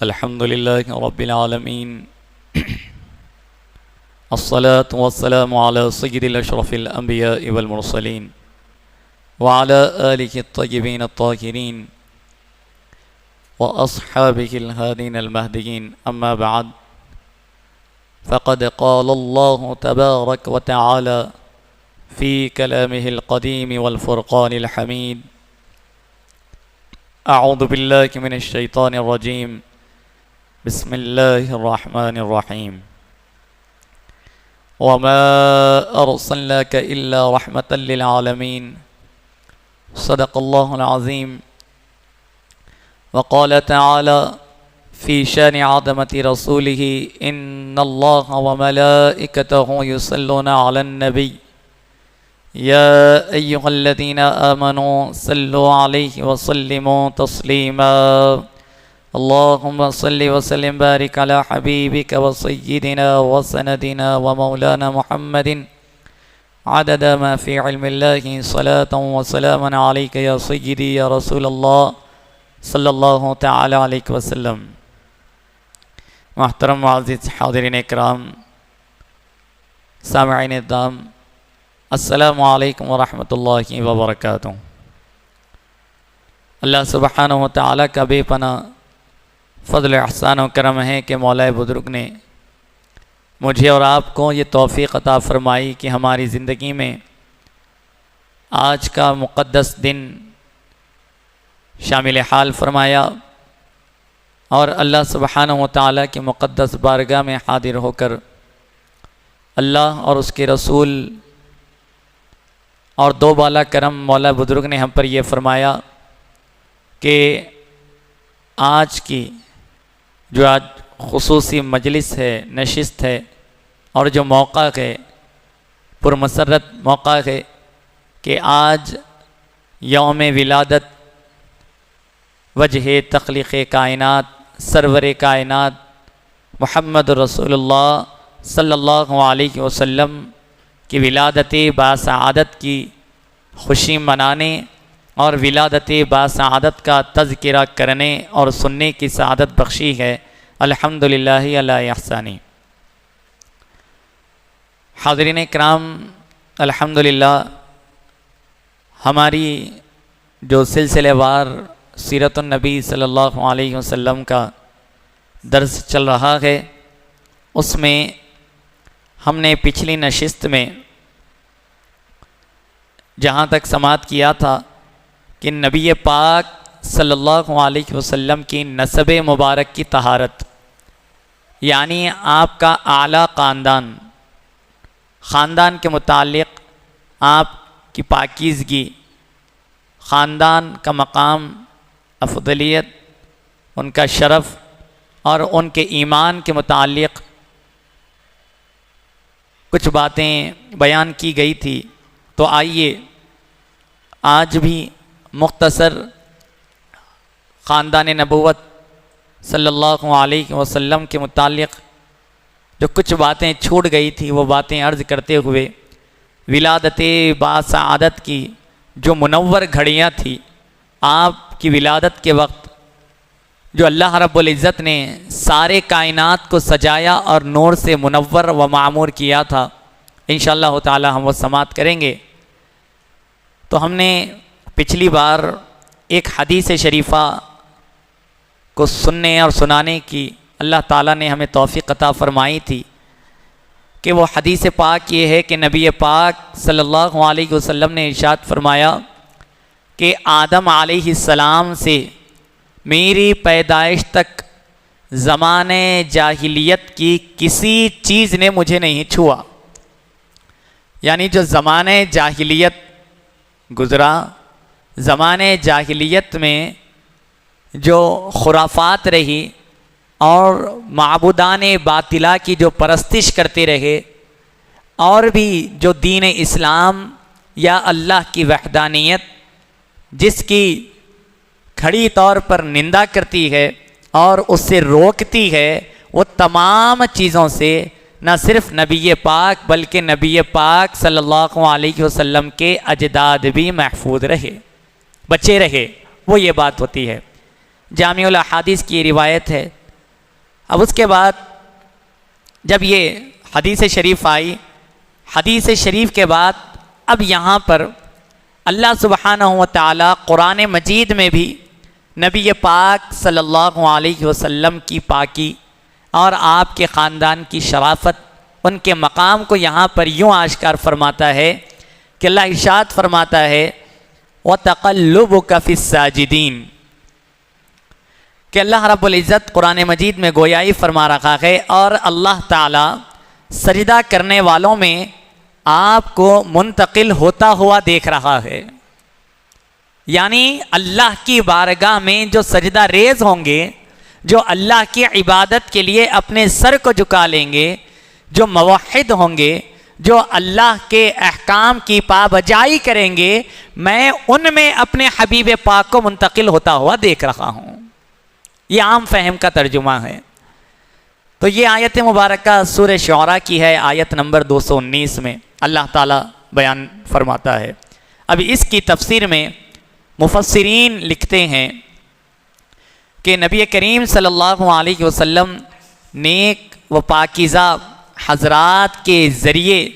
الحمد لله رب العالمين الصلاة والسلام على سيد الأشرف الأنبياء والمرسلين وعلى آله الطيبين الطاهرين وأصحابه الهادين المهديين. أما بعد، فقد قال الله تبارك وتعالى في كلامه القديم والفرقان الحميد: أعوذ بالله من الشيطان الرجيم، بسم الله الرحمن الرحيم. وما أرسلناك إلا رحمة للعالمين. صدق الله العظيم. وقال تعالى في شان عظمة رسوله: إن الله وملائكته يصلون على النبي يا أيها الذين آمنوا صلوا عليه وسلموا تسليما. اللهم صل وسلم بارك على حبيبك وسيدنا وسندنا ومولانا محمد عدد ما في علم الله. صلاة وسلاما عليك يا سيدي يا رسول الله صلی اللہ تعالی علیہ وسلم. محترم معزز حاضرین اکرام، سامعین الدام، السلام علیکم ورحمۃ اللہ وبرکاتہ. اللہ سبحانہ و تعالیٰ کا بے پناہ فضل احسان و کرم ہے کہ مولا بزرگ نے مجھے اور آپ کو یہ توفیق عطا فرمائی کہ ہماری زندگی میں آج کا مقدس دن شامل حال فرمایا اور اللہ سبحانہ و تعالیٰ کی مقدس بارگاہ میں حاضر ہو کر اللہ اور اس کے رسول اور دو بالا کرم مولا بزرگ نے ہم پر یہ فرمایا کہ آج کی جو آج خصوصی مجلس ہے، نشست ہے، اور جو موقع ہے، پرمسرت موقع ہے کہ آج یوم ولادت وجہ تخلیق کائنات سرور کائنات محمد رسول اللہ صلی اللہ علیہ وسلم کی ولادت باسعادت کی خوشی منانے اور ولادت باسعادت کا تذکرہ کرنے اور سننے کی سعادت بخشی ہے. الحمدللہ علی احسانی. حاضرین کرام، الحمدللہ ہماری جو سلسلہ وار سیرت النبی صلی اللہ علیہ وسلم کا درس چل رہا ہے، اس میں ہم نے پچھلی نشست میں جہاں تک سماعت کیا تھا کہ نبی پاک صلی اللہ علیہ وسلم کی نسب مبارک کی طہارت، یعنی آپ کا اعلیٰ خاندان کے متعلق آپ کی پاکیزگی، خاندان کا مقام، افضلیت، ان کا شرف اور ان کے ایمان کے متعلق کچھ باتیں بیان کی گئی تھی. تو آئیے آج بھی مختصر خاندان نبوت صلی اللہ علیہ وسلم کے متعلق جو کچھ باتیں چھوٹ گئی تھی وہ باتیں عرض کرتے ہوئے ولادت باسعادت کی جو منور گھڑیاں تھی، آپ کی ولادت کے وقت جو اللہ رب العزت نے سارے کائنات کو سجایا اور نور سے منور و معمور کیا تھا، انشاءاللہ تعالی ہم وہ سماعت کریں گے. تو ہم نے پچھلی بار ایک حدیث شریفہ کو سننے اور سنانے کی اللہ تعالیٰ نے ہمیں توفیق عطا فرمائی تھی کہ وہ حدیث پاک یہ ہے کہ نبی پاک صلی اللہ علیہ وسلم نے ارشاد فرمایا کہ آدم علیہ السلام سے میری پیدائش تک زمانے جاہلیت کی کسی چیز نے مجھے نہیں چھوا. یعنی جو زمانے جاہلیت گزرا، زمانے جاہلیت میں جو خرافات رہی اور معبودان باطلہ کی جو پرستش کرتے رہے، اور بھی جو دین اسلام یا اللہ کی وحدانیت جس کی کھڑی طور پر نندا کرتی ہے اور اس سے روکتی ہے، وہ تمام چیزوں سے نہ صرف نبی پاک بلکہ نبی پاک صلی اللہ علیہ وسلم کے اجداد بھی محفوظ رہے، بچے رہے. وہ یہ بات ہوتی ہے. جامع الاحادیث کی روایت ہے اب اس کے بعد جب یہ حدیث شریف آئی، حدیث شریف کے بعد اب یہاں پر اللہ سبحانہ و تعالی قرآن مجید میں بھی نبی پاک صلی اللہ علیہ وسلم کی پاکی اور آپ کے خاندان کی شرافت، ان کے مقام کو یہاں پر یوں آشکار فرماتا ہے کہ اللہ ارشاد فرماتا ہے وَتَقَلُّبُكَ فِي السَّاجِدِينَ، کہ اللہ رب العزت قرآن مجید میں گویائی فرما رہا ہے اور اللہ تعالی سجدہ کرنے والوں میں آپ کو منتقل ہوتا ہوا دیکھ رہا ہے، یعنی اللہ کی بارگاہ میں جو سجدہ ریز ہوں گے، جو اللہ کی عبادت کے لیے اپنے سر کو جھکا لیں گے، جو موحد ہوں گے، جو اللہ کے احکام کی پابجائی کریں گے، میں ان میں اپنے حبیب پاک کو منتقل ہوتا ہوا دیکھ رہا ہوں۔ یہ عام فہم کا ترجمہ ہے۔ تو یہ آیت مبارکہ سورہ شعراء کی ہے، آیت نمبر 219 میں اللہ تعالیٰ بیان فرماتا ہے۔ اب اس کی تفسیر میں مفسرین لکھتے ہیں کہ نبی کریم صلی اللہ علیہ وسلم نیک و پاکیزہ حضرات کے ذریعے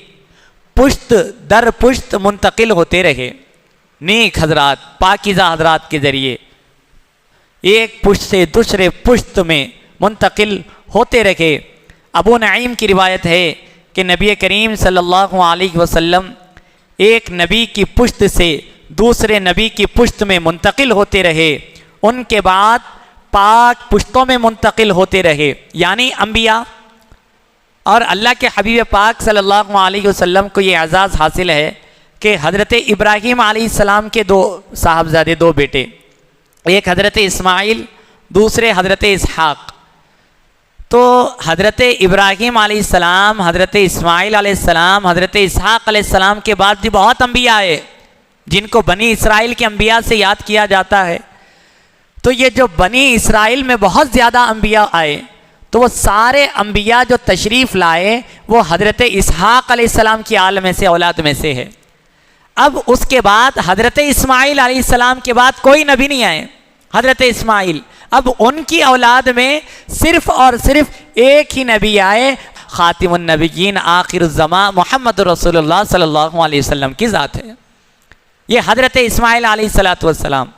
پشت در پشت منتقل ہوتے رہے، نیک حضرات پاکیزہ حضرات کے ذریعے ایک پشت سے دوسرے پشت میں منتقل ہوتے رہے۔ ابو نعیم کی روایت ہے کہ نبی کریم صلی اللہ علیہ وسلم ایک نبی کی پشت سے دوسرے نبی کی پشت میں منتقل ہوتے رہے، ان کے بعد پاک پشتوں میں منتقل ہوتے رہے، یعنی انبیاء اور اللہ کے حبیب پاک صلی اللہ علیہ وسلم کو یہ اعزاز حاصل ہے کہ حضرت ابراہیم علیہ السلام کے دو صاحبزادے، دو بیٹے، ایک حضرت اسماعیل، دوسرے حضرت اسحاق۔ تو حضرت ابراہیم علیہ السلام، حضرت اسماعیل علیہ السلام، حضرت اسحاق علیہ السلام کے بعد بھی بہت انبیاء آئے جن کو بنی اسرائیل کے انبیاء سے یاد کیا جاتا ہے۔ تو یہ جو بنی اسرائیل میں بہت زیادہ انبیاء آئے، تو وہ سارے انبیاء جو تشریف لائے وہ حضرت اسحاق علیہ السلام کی آل میں سے، اولاد میں سے ہے۔ اب اس کے بعد حضرت اسماعیل علیہ السلام کے بعد کوئی نبی نہیں آئے، حضرت اسماعیل، اب ان کی اولاد میں صرف اور صرف ایک ہی نبی آئے، خاتم النبیین آخر الزمان محمد رسول اللہ صلی اللہ علیہ وسلم کی ذات ہے، یہ حضرت اسماعیل علیہ السلام۔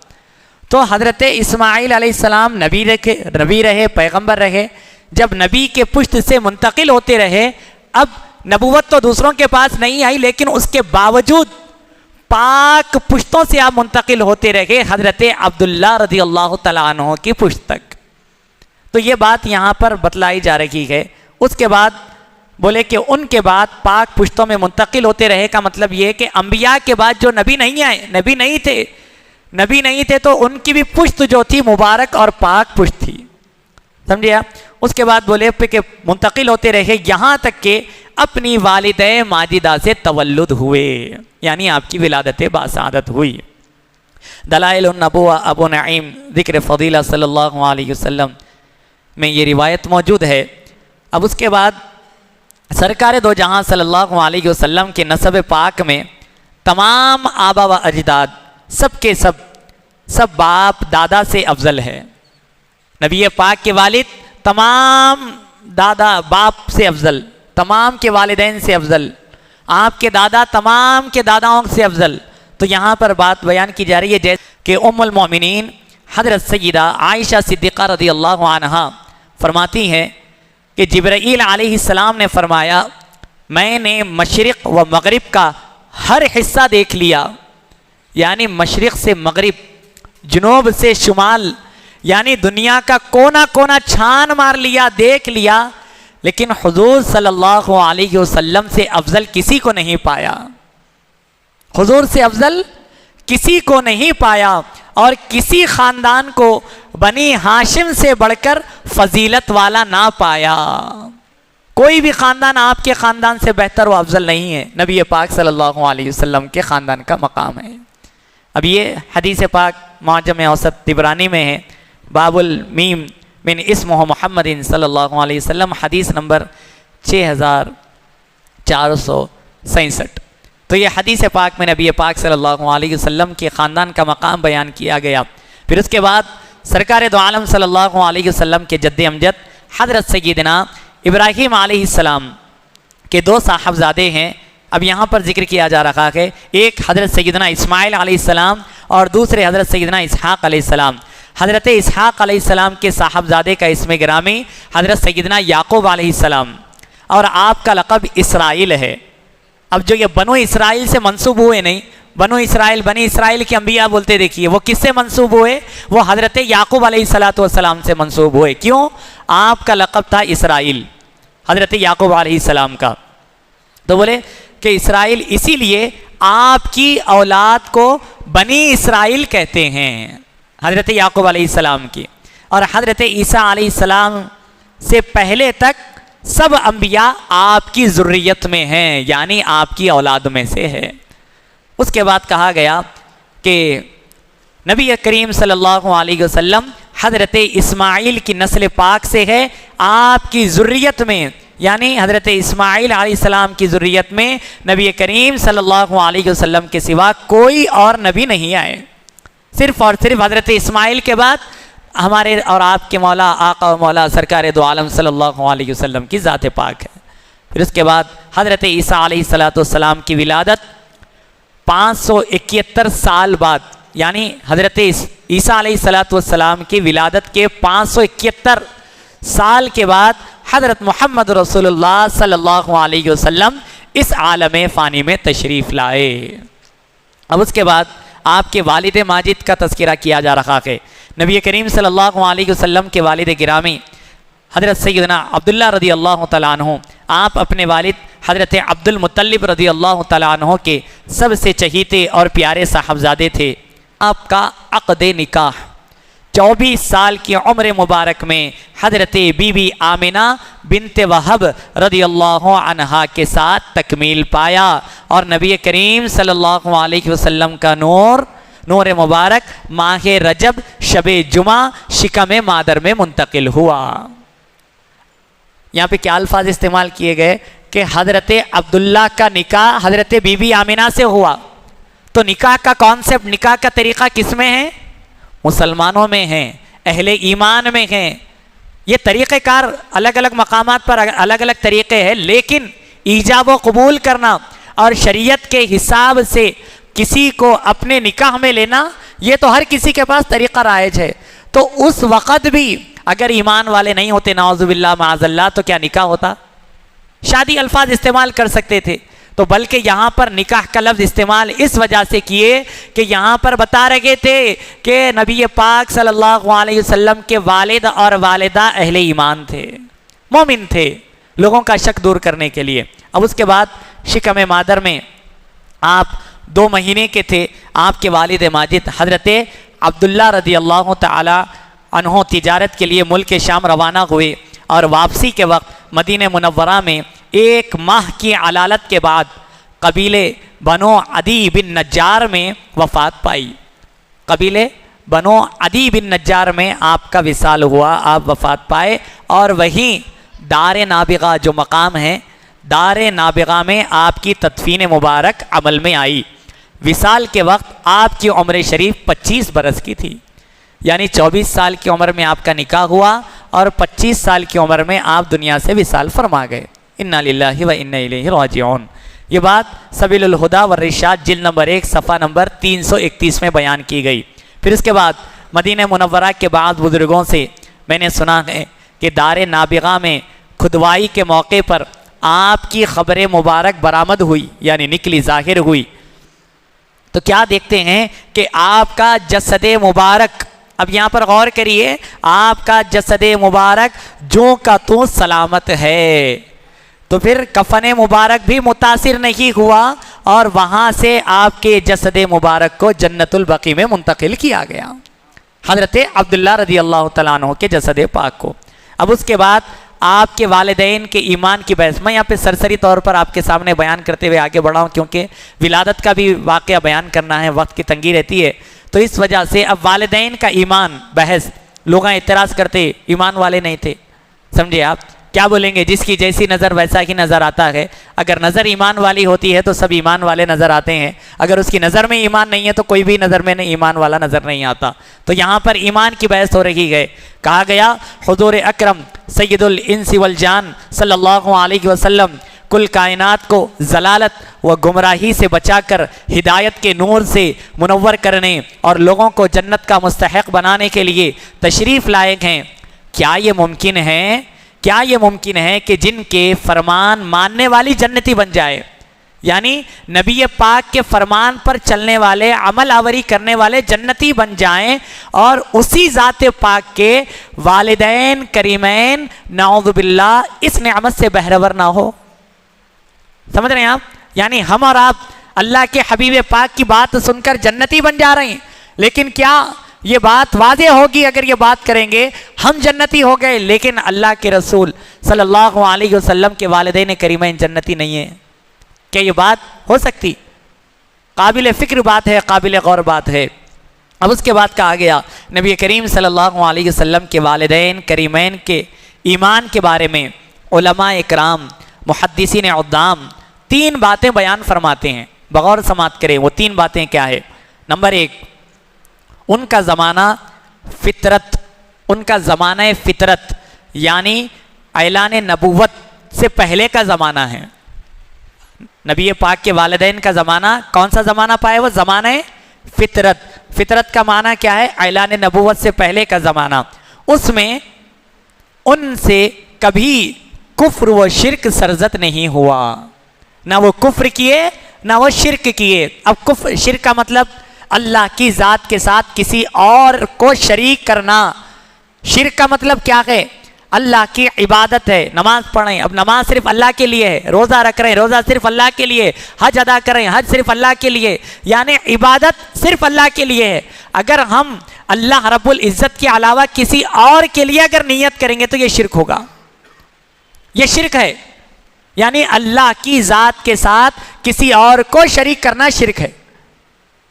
تو حضرت اسماعیل علیہ السلام نبی رہے، پیغمبر رہے، جب نبی کے پشت سے منتقل ہوتے رہے، اب نبوت تو دوسروں کے پاس نہیں آئی، لیکن اس کے باوجود پاک پشتوں سے آپ منتقل ہوتے رہے حضرت عبداللہ رضی اللہ تعالیٰ عنہ کی پشت تک۔ تو یہ بات یہاں پر بتلائی جا رہی ہے۔ اس کے بعد بولے کہ ان کے بعد پاک پشتوں میں منتقل ہوتے رہے کا مطلب یہ کہ انبیاء کے بعد جو نبی نہیں آئے، نبی نہیں تھے تو ان کی بھی پشت جو تھی مبارک اور پاک پشت تھی، سمجھے آپ؟ اس کے بعد بولے کہ منتقل ہوتے رہے یہاں تک کہ اپنی والدہ ماجدہ سے تولد ہوئے، یعنی آپ کی ولادت باسعادت ہوئی۔ دلائل النبوہ ابو نعیم ذکر فضیلہ صلی اللہ علیہ وسلم میں یہ روایت موجود ہے۔ اب اس کے بعد سرکار دو جہاں صلی اللہ علیہ وسلم کے نسب پاک میں تمام آبا و اجداد سب کے سب باپ دادا سے افضل ہے۔ نبی پاک کے والد تمام دادا باپ سے افضل، تمام کے والدین سے افضل، آپ کے دادا تمام کے داداؤں سے افضل۔ تو یہاں پر بات بیان کی جا رہی ہے جیسے کہ ام المؤمنین حضرت سیدہ عائشہ صدیقہ رضی اللہ عنہا فرماتی ہیں کہ جبرائیل علیہ السلام نے فرمایا میں نے مشرق و مغرب کا ہر حصہ دیکھ لیا، یعنی مشرق سے مغرب، جنوب سے شمال، یعنی دنیا کا کونا کونا چھان مار لیا، دیکھ لیا، لیکن حضور صلی اللہ علیہ وسلم سے افضل کسی کو نہیں پایا، حضور سے افضل کسی کو نہیں پایا، اور کسی خاندان کو بنی ہاشم سے بڑھ کر فضیلت والا نہ پایا۔ کوئی بھی خاندان آپ کے خاندان سے بہتر و افضل نہیں ہے، نبی پاک صلی اللہ علیہ وسلم کے خاندان کا مقام ہے۔ اب یہ حدیث پاک معجم اوسط طبرانی میں ہے، باب المیم من اسمہ محمد صلی اللہ علیہ وسلم، حدیث نمبر 6467۔ تو یہ حدیث پاک میں نبی پاک صلی اللہ علیہ وسلم کے خاندان کا مقام بیان کیا گیا۔ پھر اس کے بعد سرکار دو عالم صلی اللہ علیہ وسلم کے جد امجد حضرت سیدنا ابراہیم علیہ السلام کے دو صاحبزادے ہیں، اب یہاں پر ذکر کیا جا رہا ہے، ایک حضرت سیدنا اسماعیل علیہ السلام اور دوسرے حضرت سیدنا اسحاق علیہ السلام۔ حضرت اسحاق علیہ السلام کے صاحبزادے کا اسم گرامی حضرت سیدنا یعقوب علیہ السلام، اور آپ کا لقب اسرائیل ہے۔ اب جو یہ بنو اسرائیل سے منسوب ہوئے نہیں، بنو اسرائیل بنی اسرائیل کے انبیاء بولتے دیکھیے، وہ کس سے منسوب ہوئے؟ وہ حضرت یعقوب علیہ السلام سے منسوب ہوئے۔ کیوں؟ آپ کا لقب تھا اسرائیل، حضرت یعقوب علیہ السلام کا، تو بولے کہ اسرائیل اسی لیے آپ کی اولاد کو بنی اسرائیل کہتے ہیں، حضرت یعقوب علیہ السلام کی۔ اور حضرت عیسیٰ علیہ السلام سے پہلے تک سب انبیاء آپ کی ذریت میں ہیں، یعنی آپ کی اولاد میں سے ہے۔ اس کے بعد کہا گیا کہ نبی کریم صلی اللہ علیہ وسلم حضرت اسماعیل کی نسل پاک سے ہے، آپ کی ذریت میں، یعنی حضرت اسماعیل علیہ السلام کی ذریت میں نبی کریم صلی اللہ علیہ وسلم کے سوا کوئی اور نبی نہیں آئے، صرف اور صرف حضرت اسماعیل کے بعد ہمارے اور آپ کے مولا آقا و مولا سرکار دو عالم صلی اللہ علیہ وسلم کی ذات پاک ہے۔ پھر اس کے بعد حضرت عیسیٰ علیہ السلام کی ولادت 571 سال بعد، یعنی حضرت عیسیٰ علیہ السلام کی ولادت کے 571 سال کے بعد حضرت محمد رسول اللہ صلی اللہ علیہ وسلم اس عالم فانی میں تشریف لائے۔ اب اس کے بعد آپ کے والد ماجد کا تذکرہ کیا جا رہا ہے۔ نبی کریم صلی اللہ علیہ وسلم کے والد گرامی حضرت سیدنا عبداللہ رضی اللہ تعالیٰ عنہ، آپ اپنے والد حضرت عبد المطلب رضی اللہ تعالیٰ عنہ کے سب سے چہیتے اور پیارے صاحبزادے تھے۔ آپ کا عقد نکاح 24 سال کی عمر مبارک میں حضرت بی بی آمنہ بنت وہب رضی اللہ عنہا کے ساتھ تکمیل پایا، اور نبی کریم صلی اللہ علیہ وسلم کا نور مبارک ماہ رجب شب جمعہ شکم مادر میں منتقل ہوا۔ یہاں پہ کیا الفاظ استعمال کیے گئے کہ حضرت عبداللہ کا نکاح حضرت بی بی آمنہ سے ہوا، تو نکاح کا کانسیپٹ، نکاح کا طریقہ کس میں ہے؟ مسلمانوں میں ہیں، اہل ایمان میں ہیں۔ یہ طریقہ کار الگ الگ مقامات پر الگ الگ طریقے ہیں، لیکن ایجاب و قبول کرنا اور شریعت کے حساب سے کسی کو اپنے نکاح میں لینا، یہ تو ہر کسی کے پاس طریقہ رائج ہے۔ تو اس وقت بھی اگر ایمان والے نہیں ہوتے، نعوذ باللہ معاذ اللہ، تو کیا نکاح ہوتا؟ شادی الفاظ استعمال کر سکتے تھے، تو بلکہ یہاں پر نکاح کا لفظ استعمال اس وجہ سے کیے کہ یہاں پر بتا رہے تھے کہ نبی پاک صلی اللہ علیہ وسلم کے والد اور والدہ اہل ایمان تھے، مومن تھے، لوگوں کا شک دور کرنے کے لیے۔ اب اس کے بعد شکم مادر میں آپ 2 مہینے کے تھے، آپ کے والد ماجد حضرت عبداللہ رضی اللہ تعالی عنہ تجارت کے لیے ملک شام روانہ ہوئے، اور واپسی کے وقت مدینہ منورہ میں 1 ماہ کی علالت کے بعد قبیلے بنو عدی بن نجار میں وفات پائی۔ قبیلے بنو عدی بن نجار میں آپ کا وصال ہوا، آپ وفات پائے، اور وہیں دار نابغہ جو مقام ہے، دار نابغہ میں آپ کی تدفین مبارک عمل میں آئی۔ وصال کے وقت آپ کی عمر شریف 25 برس کی تھی، یعنی 24 سال کی عمر میں آپ کا نکاح ہوا، اور 25 سال کی عمر میں آپ دنیا سے وصال فرما گئے۔ انا للہ و انا الیہ راجعون۔ یہ بات سبیل الہدی والرشاد جلد نمبر 1 صفحہ نمبر 331 میں بیان کی گئی۔ پھر اس کے بعد مدینہ منورہ کے بعض بزرگوں سے میں نے سنا ہے کہ دار نابغہ میں کھدوائی کے موقع پر آپ کی خبر مبارک برآمد ہوئی، یعنی نکلی، ظاہر ہوئی، تو کیا دیکھتے ہیں کہ آپ کا جسد مبارک، اب یہاں پر غور کریے، آپ کا جسد مبارک جو کا تو سلامت ہے، تو پھر کفن مبارک بھی متاثر نہیں ہوا، اور وہاں سے آپ کے جسد مبارک کو جنت البقیع میں منتقل کیا گیا، حضرت عبداللہ رضی اللہ تعالیٰ عنہ کے جسد پاک کو۔ اب اس کے بعد آپ کے والدین کے ایمان کی بحث میں یہاں پہ سرسری طور پر آپ کے سامنے بیان کرتے ہوئے آگے بڑھا ہوں، کیونکہ ولادت کا بھی واقعہ بیان کرنا ہے، وقت کی تنگی رہتی ہے، تو اس وجہ سے اب والدین کا ایمان بحث، لوگ اعتراض کرتے ایمان والے نہیں تھے، سمجھے آپ کیا بولیں گے؟ جس کی جیسی نظر ویسا ہی نظر آتا ہے۔ اگر نظر ایمان والی ہوتی ہے تو سب ایمان والے نظر آتے ہیں، اگر اس کی نظر میں ایمان نہیں ہے تو کوئی بھی نظر میں ایمان والا نظر نہیں آتا۔ تو یہاں پر ایمان کی بحث ہو رہی ہے۔ کہا گیا حضور اکرم سید الانس والجان صلی اللہ علیہ وسلم کل کائنات کو ضلالت و گمراہی سے بچا کر ہدایت کے نور سے منور کرنے اور لوگوں کو جنت کا مستحق بنانے کے لیے تشریف لائے ہیں۔ کیا یہ ممکن ہے کہ جن کے فرمان ماننے والی جنتی بن جائے، یعنی نبی پاک کے فرمان پر چلنے والے، عمل آوری کرنے والے جنتی بن جائیں، اور اسی ذات پاک کے والدین کریمین نعوذ باللہ اس نعمت سے بہرور نہ ہو؟ سمجھ رہے ہیں آپ؟ یعنی ہم اور آپ اللہ کے حبیب پاک کی بات سن کر جنتی بن جا رہے ہیں، لیکن کیا یہ بات واضح ہوگی اگر یہ بات کریں گے ہم جنتی ہو گئے، لیکن اللہ کے رسول صلی اللہ علیہ وسلم کے والدین کریمین جنتی نہیں ہیں؟ کیا یہ بات ہو سکتی؟ قابل فکر بات ہے، قابل غور بات ہے۔ اب اس کے بعد کہا گیا نبی کریم صلی اللہ علیہ وسلم کے والدین کریمین کے ایمان کے بارے میں علماء اکرام محدثین عظام 3 باتیں بیان فرماتے ہیں، بغور سماعت کریں۔ وہ 3 باتیں کیا ہے؟ نمبر 1، ان کا زمانہ فطرت یعنی اعلان نبوت سے پہلے کا زمانہ ہے۔ نبی پاک کے والدین کا زمانہ کون سا زمانہ پائے؟ وہ زمانہ فطرت۔ فطرت کا معنی کیا ہے؟ اعلان نبوت سے پہلے کا زمانہ۔ اس میں ان سے کبھی کفر و شرک سرزد نہیں ہوا، نہ وہ کفر کیے نہ وہ شرک کیے۔ اب کفر شرک کا مطلب اللہ کی ذات کے ساتھ کسی اور کو شریک کرنا۔ شرک کا مطلب کیا ہے؟ اللہ کی عبادت ہے، نماز پڑھیں، اب نماز صرف اللہ کے لیے ہے، روزہ رکھ رہے ہیں، روزہ صرف اللہ کے لیے، حج ادا کریں، حج صرف اللہ کے لیے، یعنی عبادت صرف اللہ کے لیے ہے۔ اگر ہم اللہ رب العزت کے علاوہ کسی اور کے لیے اگر نیت کریں گے تو یہ شرک ہوگا، یہ شرک ہے، یعنی اللہ کی ذات کے ساتھ کسی اور کو شریک کرنا شرک ہے۔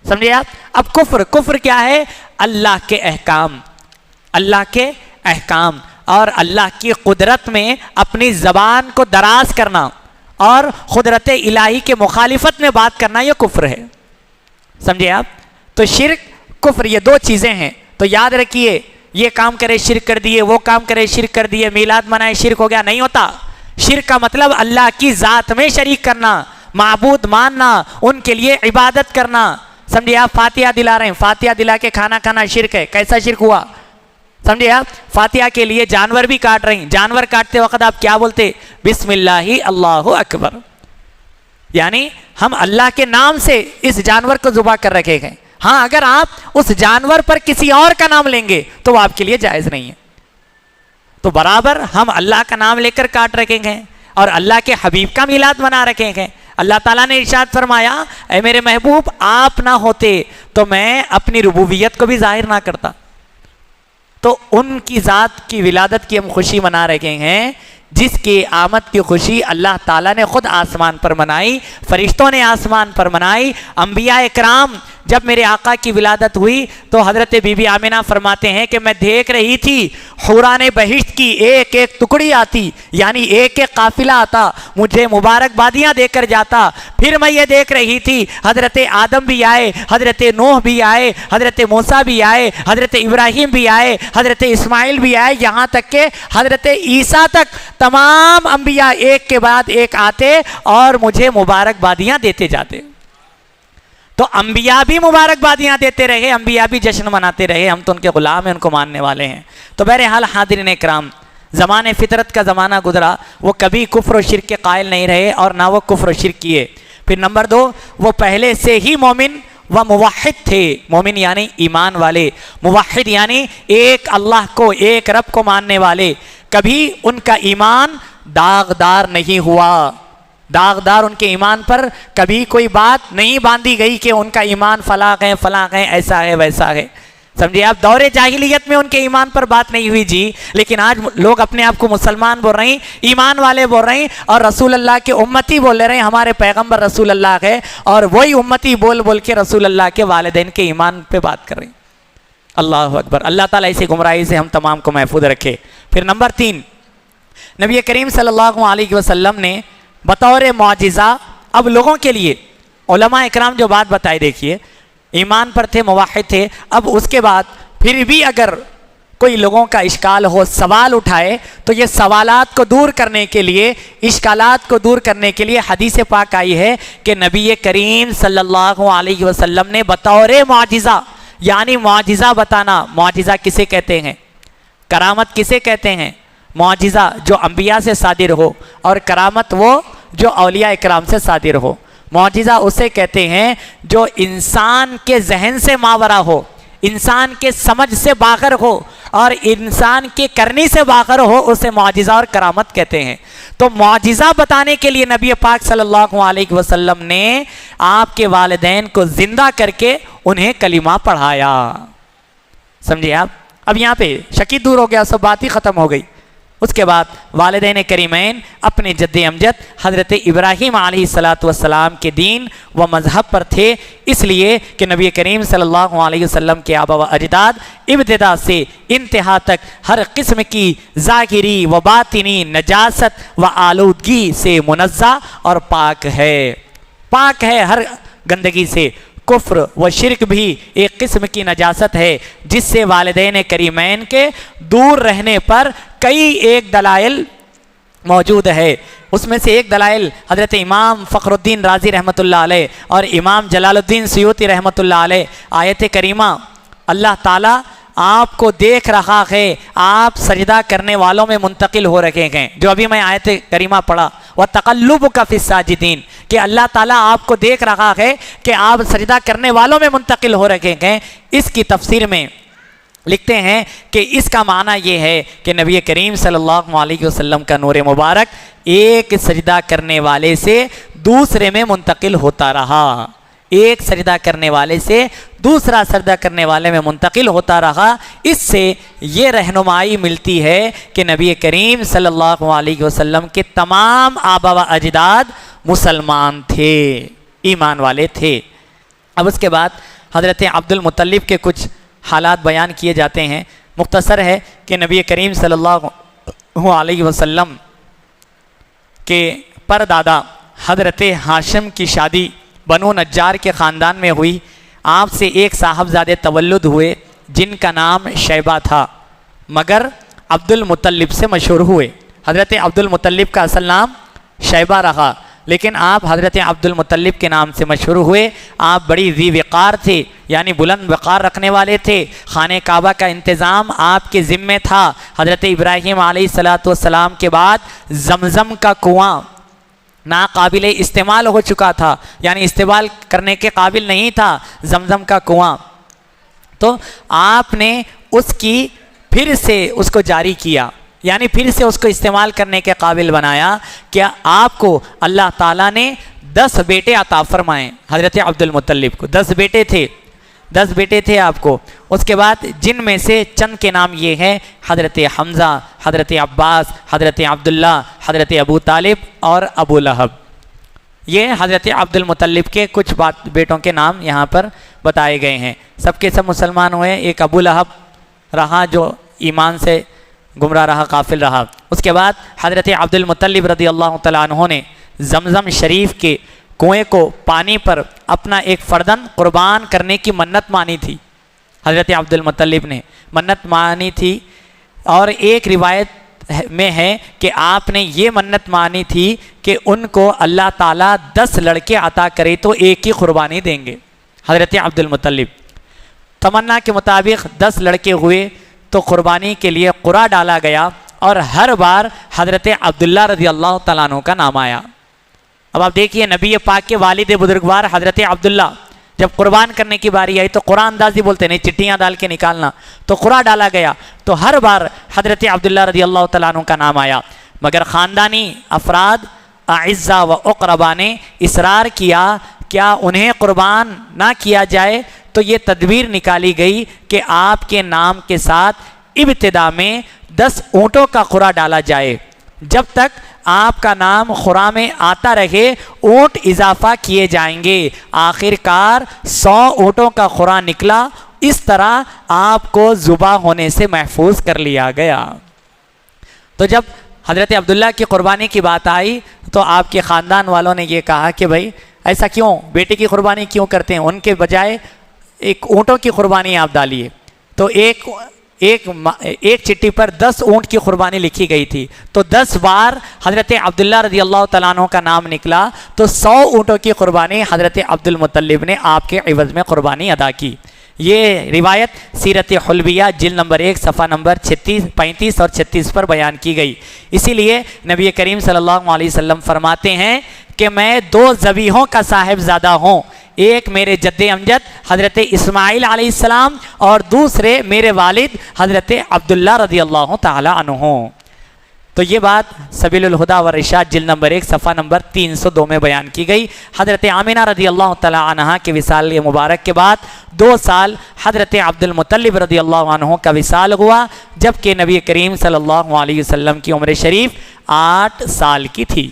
سمجھے آپ؟ اب کفر کیا ہے؟ اللہ کے احکام اور اللہ کی قدرت میں اپنی زبان کو دراز کرنا اور قدرت الہی کے مخالفت میں بات کرنا، یہ کفر ہے۔ سمجھے آپ؟ تو شرک کفر یہ 2 چیزیں ہیں، تو یاد رکھیے، یہ کام کرے شرک کر دیے، وہ کام کرے شرک کر دیے، میلاد منائے شرک ہو گیا، نہیں ہوتا۔ شرک کا مطلب اللہ کی ذات میں شریک کرنا، معبود ماننا، ان کے لیے عبادت کرنا۔ سمجھے آپ؟ فاتحہ دلا رہے ہیں، فاتحہ دلا کے کھانا کھانا شرک ہے، کیسا شرک ہوا؟ سمجھے آپ؟ فاتحہ کے لیے جانور بھی کاٹ رہے ہیں، جانور کاٹتے وقت آپ کیا بولتے؟ بسم اللہ اللہ اکبر، یعنی ہم اللہ کے نام سے اس جانور کو ذبح کر رکھے گئے۔ ہاں، اگر آپ اس جانور پر کسی اور کا نام لیں گے تو وہ آپ کے لیے جائز نہیں ہے۔ تو برابر ہم اللہ کا نام لے کر کاٹ رکھیں گے اور اللہ کے حبیب کا میلاد منا رکھیں گے۔ اللہ تعالیٰ نے ارشاد فرمایا، اے میرے محبوب، آپ نہ ہوتے تو میں اپنی ربوبیت کو بھی ظاہر نہ کرتا۔ تو ان کی ذات کی ولادت کی ہم خوشی منا رہے ہیں، جس کی آمد کی خوشی اللہ تعالیٰ نے خود آسمان پر منائی، فرشتوں نے آسمان پر منائی۔ انبیاء اکرام جب میرے آقا کی ولادت ہوئی تو حضرت بی بی آمنہ فرماتے ہیں کہ میں دیکھ رہی تھی حوران بہشت کی ایک ایک ٹکڑی آتی، یعنی ایک ایک قافلہ آتا، مجھے مبارکبادیاں دے کر جاتا۔ پھر میں یہ دیکھ رہی تھی حضرت آدم بھی آئے، حضرت نوح بھی آئے، حضرت موسیٰ بھی آئے، حضرت ابراہیم بھی آئے، حضرت اسماعیل بھی آئے، یہاں تک کہ حضرت عیسیٰ تک تمام انبیاء ایک کے بعد ایک آتے اور مجھے مبارکبادیاں دیتے جاتے۔ تو انبیاء بھی مبارکبادیاں دیتے رہے، انبیاء بھی جشن مناتے رہے، ہم تو ان کے غلام ہیں، ان کو ماننے والے ہیں۔ تو بہرحال حاضرین اکرام، زمانے فطرت کا زمانہ گزرا، وہ کبھی کفر و شرک کے قائل نہیں رہے اور نہ وہ کفر و شرک کیے۔ پھر نمبر 2، وہ پہلے سے ہی مومن و موحد تھے۔ مومن یعنی ایمان والے، موحد یعنی ایک اللہ کو، ایک رب کو ماننے والے۔ کبھی ان کا ایمان داغدار نہیں ہوا، داغدار ان کے ایمان پر کبھی کوئی بات نہیں باندھی گئی کہ ان کا ایمان فلاں ہے، ایسا ہے ویسا ہے۔ سمجھے آپ؟ دور جاہلیت میں ان کے ایمان پر بات نہیں ہوئی جی، لیکن آج لوگ اپنے آپ کو مسلمان بول رہے ہیں، ایمان والے بول رہے ہیں، اور رسول اللہ کے امتی بول رہے ہیں، ہمارے پیغمبر رسول اللہ ہے، اور وہی امتی بول کے رسول اللہ کے والدین کے ایمان پہ بات کر رہے ہیں۔ اللہ اکبر! اللہ تعالیٰ اسی گمراہی سے ہم تمام کو محفوظ رکھے۔ پھر نمبر 3، نبی کریم صلی اللہ علیہ وسلم نے بطور معجزہ اب لوگوں کے لیے، علماء اکرام جو بات بتائی، دیکھیے ایمان پر تھے، موحد تھے، اب اس کے بعد پھر بھی اگر کوئی لوگوں کا اشکال ہو، سوال اٹھائے، تو یہ سوالات کو دور کرنے کے لیے، اشکالات کو دور کرنے کے لیے حدیث پاک آئی ہے کہ نبی کریم صلی اللہ علیہ وسلم نے بطور معجزہ، یعنی معجزہ بتانا، معجزہ کسے کہتے ہیں؟ کرامت کسے کہتے ہیں؟ معجزہ جو انبیاء سے صادر ہو، اور کرامت وہ جو اولیاء اکرام سے صادر ہو۔ معجزہ اسے کہتے ہیں جو انسان کے ذہن سے ماورا ہو، انسان کے سمجھ سے باہر ہو، اور انسان کے کرنی سے باہر ہو، اسے معجزہ اور کرامت کہتے ہیں۔ تو معجزہ بتانے کے لیے نبی پاک صلی اللہ علیہ وسلم نے آپ کے والدین کو زندہ کر کے انہیں کلمہ پڑھایا۔ سمجھے آپ؟ اب یہاں پہ شکی دور ہو گیا، سب بات ہی ختم ہو گئی۔ اس کے بعد والدین کریمین اپنے جد امجد حضرت ابراہیم علیہ السلام کے دین و مذہب پر تھے، اس لیے کہ نبی کریم صلی اللہ علیہ وسلم کے آبا و اجداد ابتدا سے انتہا تک ہر قسم کی ظاہری و باطنی نجاست و آلودگی سے منزہ اور پاک ہے ہر گندگی سے۔ کفر و شرک بھی ایک قسم کی نجاست ہے جس سے والدین کریمین کے دور رہنے پر کئی ایک دلائل موجود ہے۔ اس میں سے ایک دلائل حضرت امام فخر الدین رازی رحمۃ اللہ علیہ اور امام جلال الدین سیوطی رحمۃ اللہ علیہ، آیت کریمہ اللہ تعالیٰ آپ کو دیکھ رہا ہے، آپ سجدہ کرنے والوں میں منتقل ہو رکھے ہیں، جو ابھی میں آیت کریمہ پڑھا، وَتَقَلُّبُكَ فِي السَّاجِدِينَ، کہ اللہ تعالیٰ آپ کو دیکھ رہا ہے کہ آپ سجدہ کرنے والوں میں منتقل ہو رکھے ہیں۔ اس کی تفسیر میں لکھتے ہیں کہ اس کا معنی یہ ہے کہ نبی کریم صلی اللہ علیہ وسلم کا نور مبارک ایک سجدہ کرنے والے سے دوسرے میں منتقل ہوتا رہا، ایک سجدہ کرنے والے سے دوسرا سجدہ کرنے والے میں منتقل ہوتا رہا۔ اس سے یہ رہنمائی ملتی ہے کہ نبی کریم صلی اللہ علیہ وسلم کے تمام آبا و اجداد مسلمان تھے، ایمان والے تھے۔ اب اس کے بعد حضرت عبد المطلب کے کچھ حالات بیان کیے جاتے ہیں۔ مختصر ہے کہ نبی کریم صلی اللہ علیہ وسلم کے پردادا حضرت ہاشم کی شادی بنو نجار کے خاندان میں ہوئی۔ آپ سے ایک صاحبزادے تولد ہوئے جن کا نام شیبہ تھا، مگر عبد المطلب سے مشہور ہوئے۔ حضرت عبد المطلب کا اصل نام شیبہ رہا، لیکن آپ حضرت عبد المطلب کے نام سے مشہور ہوئے۔ آپ بڑی ذی وقار تھے، یعنی بلند وقار رکھنے والے تھے۔ خانہ کعبہ کا انتظام آپ کے ذمے تھا۔ حضرت ابراہیم علیہ السلام کے بعد زمزم کا کنواں ناقابل استعمال ہو چکا تھا، یعنی استعمال کرنے کے قابل نہیں تھا زمزم کا کنواں، تو آپ نے اس کی پھر سے اس کو جاری کیا، یعنی پھر سے اس کو استعمال کرنے کے قابل بنایا۔ کیا آپ کو اللہ تعالیٰ نے 10 بیٹے عطا فرمائے، حضرت عبد المطلب کو 10 بیٹے تھے، 10 بیٹے تھے آپ کو۔ اس کے بعد جن میں سے چند کے نام یہ ہیں: حضرت حمزہ، حضرت عباس، حضرت عبداللہ، حضرت ابو طالب اور ابو لہب۔ یہ حضرت عبد المطلب کے کچھ بیٹوں کے نام یہاں پر بتائے گئے ہیں۔ سب کے سب مسلمان ہوئے، ایک ابو لہب رہا جو ایمان سے گمراہ رہا، غافل رہا۔ اس کے بعد حضرت عبد المطلب رضی اللہ تعالیٰ عنہ نے زمزم شریف کے کنویں کو پانی پر اپنا ایک فردن قربان کرنے کی منت مانی تھی۔ حضرت عبد المطلب نے منت مانی تھی، اور ایک روایت میں ہے کہ آپ نے یہ منت مانی تھی کہ ان کو اللہ تعالیٰ 10 لڑکے عطا کرے تو ایک ہی قربانی دیں گے۔ حضرت عبد المطلب تمنا کے مطابق 10 لڑکے ہوئے تو قربانی کے لیے قرعہ ڈالا گیا، اور ہر بار حضرت عبداللہ رضی اللہ تعالیٰ عنہ کا نام آیا۔ اب آپ دیکھیے، نبی پاک کے والد بزرگوار حضرت عبداللہ جب قربان کرنے کی باری آئی تو قرآن اندازی بولتے نہیں، چٹیاں ڈال کے نکالنا، تو قرعہ ڈالا گیا تو ہر بار حضرت عبداللہ رضی اللہ تعالیٰ عنہ کا نام آیا، مگر خاندانی افراد اعزاء و اقربا نے اصرار کیا کیا انہیں قربان نہ کیا جائے، تو یہ تدبیر نکالی گئی کہ آپ کے نام کے ساتھ ابتدا میں 10 اونٹوں کا قرعہ ڈالا جائے، جب تک آپ کا نام قرعہ میں آتا رہے اونٹ اضافہ کیے جائیں گے۔ آخر کار 100 اونٹوں کا قرعہ نکلا، اس طرح آپ کو ذبح ہونے سے محفوظ کر لیا گیا۔ تو جب حضرت عبداللہ کی قربانی کی بات آئی تو آپ کے خاندان والوں نے یہ کہا کہ بھائی ایسا کیوں، بیٹے کی قربانی کیوں کرتے ہیں، ان کے بجائے ایک اونٹوں کی قربانی آپ ڈالیے۔ تو ایک چٹھی پر 10 اونٹ کی قربانی لکھی گئی تھی، تو 10 بار حضرت عبداللہ رضی اللہ تعالیٰ عنہ کا نام نکلا، تو 100 اونٹوں کی قربانی حضرت عبد المطلب نے آپ کے عوض میں قربانی ادا کی۔ یہ روایت سیرت حلبیہ جلد نمبر 1 صفحہ نمبر 35 اور 36 پر بیان کی گئی۔ اسی لیے نبی کریم صلی اللہ علیہ وسلم فرماتے ہیں کہ میں 2 ذبیحوں کا صاحب زادہ ہوں، ایک میرے جد امجد حضرت اسماعیل علیہ السلام اور دوسرے میرے والد حضرت عبداللہ رضی اللہ تعالی عنہ۔ تو یہ بات سبیل الہدیٰ والرشاد جلد نمبر 1 صفحہ نمبر 302 میں بیان کی گئی۔ حضرت آمینہ رضی اللہ تعالی عنہ کے وصال مبارک کے بعد 2 سال حضرت عبد المطلب رضی اللہ عنہ کا وصال ہوا، جبکہ نبی کریم صلی اللہ علیہ وسلم کی عمر شریف 8 سال کی تھی۔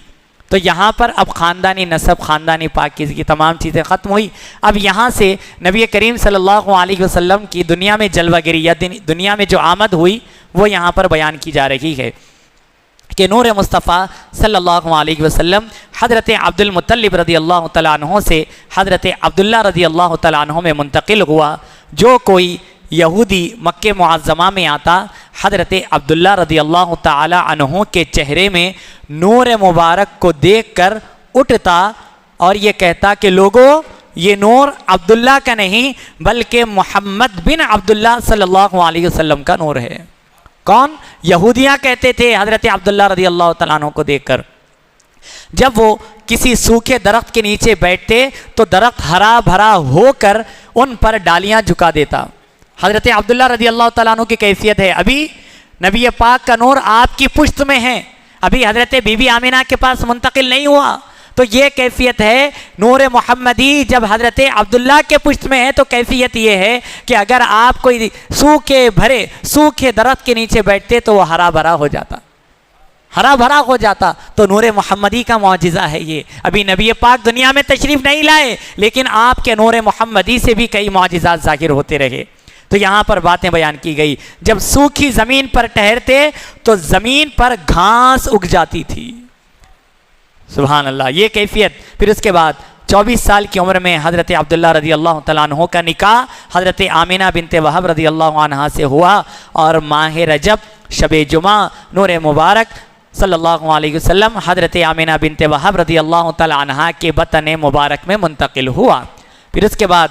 تو یہاں پر اب خاندانی نسب، خاندانی پاکیزگی کی تمام چیزیں ختم ہوئی۔ اب یہاں سے نبی کریم صلی اللہ علیہ وسلم کی دنیا میں جلوہ گری یا دنیا میں جو آمد ہوئی وہ یہاں پر بیان کی جا رہی ہے کہ نور مصطفیٰ صلی اللہ علیہ وسلم حضرت عبد المطلب رضی اللہ تعالیٰ عنہ سے حضرت عبداللہ رضی اللہ تعالیٰ عنہ میں منتقل ہوا۔ جو کوئی یہودی مکہ معظمہ میں آتا، حضرت عبداللہ رضی اللہ تعالیٰ عنہ کے چہرے میں نور مبارک کو دیکھ کر اٹھتا اور یہ کہتا کہ لوگوں، یہ نور عبداللہ کا نہیں بلکہ محمد بن عبداللہ صلی اللہ علیہ وسلم کا نور ہے۔ کون؟ یہودیاں کہتے تھے حضرت عبداللہ رضی اللہ تعالیٰ عنہ کو دیکھ کر۔ جب وہ کسی سوکھے درخت کے نیچے بیٹھتے تو درخت ہرا بھرا ہو کر ان پر ڈالیاں جھکا دیتا۔ حضرت عبداللہ رضی اللہ تعالیٰ عنہ کی کیفیت ہے، ابھی نبی پاک کا نور آپ کی پشت میں ہے، ابھی حضرت بی بی آمینہ کے پاس منتقل نہیں ہوا، تو یہ کیفیت ہے نور محمدی جب حضرت عبداللہ کے پشت میں ہے تو کیفیت یہ ہے کہ اگر آپ کوئی سوکھے درخت کے نیچے بیٹھتے تو وہ ہرا بھرا ہو جاتا، ہرا بھرا ہو جاتا۔ تو نور محمدی کا معجزہ ہے یہ۔ ابھی نبی پاک دنیا میں تشریف نہیں لائے لیکن آپ کے نور محمدی سے بھی کئی معجزات ظاہر ہوتے رہے۔ تو یہاں پر باتیں بیان کی گئی، جب سوکھی زمین پر ٹہرتے تو زمین پر گھاس اگ جاتی تھی۔ سبحان اللہ، یہ کیفیت۔ پھر اس کے بعد 24 سال کی عمر میں حضرت عبداللہ رضی اللہ تعالیٰ عنہ کا نکاح حضرت آمینہ بنت وہب رضی اللہ عنہ سے ہوا، اور ماہ رجب شب جمعہ نور مبارک صلی اللہ علیہ وسلم حضرت آمینہ بنت وہب رضی اللہ تعالیٰ عنہ کے بطن مبارک میں منتقل ہوا۔ پھر اس کے بعد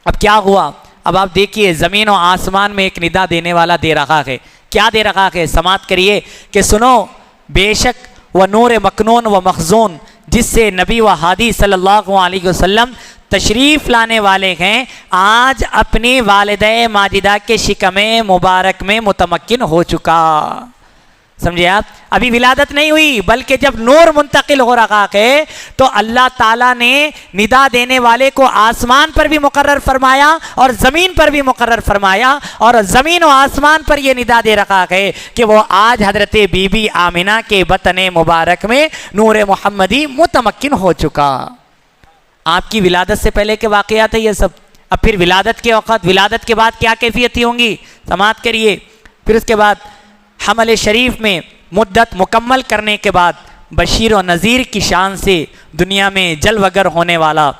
اب کیا ہوا؟ اب آپ دیکھیے زمین و آسمان میں ایک ندا دینے والا دے رہا ہے۔ کیا دے رہا ہے؟ سماعت کریے کہ سنو، بے شک وہ نور مکنون و مخزون جس سے نبی و ہادی صلی اللہ علیہ وسلم تشریف لانے والے ہیں، آج اپنی والدہ ماجدہ کے شکم مبارک میں متمکن ہو چکا۔ سمجھے آپ؟ ابھی ولادت نہیں ہوئی بلکہ جب نور منتقل ہو رہا ہے تو اللہ تعالیٰ نے ندا دینے والے کو آسمان پر بھی مقرر فرمایا اور زمین پر بھی مقرر فرمایا، اور زمین و آسمان پر یہ ندا دے رکھا ہے کہ وہ آج حضرت بی بی آمینہ کے بطن مبارک میں نور محمدی متمکن ہو چکا۔ آپ کی ولادت سے پہلے کے واقعات ہے یہ سب۔ اب پھر ولادت کے وقت، ولادت کے بعد کیا کیفیت ہوں گی، سماعت کریے۔ پھر اس کے بعد حمل شریف میں مدت مکمل کرنے کے بعد بشیر و نذیر کی شان سے دنیا میں جلوگر ہونے والا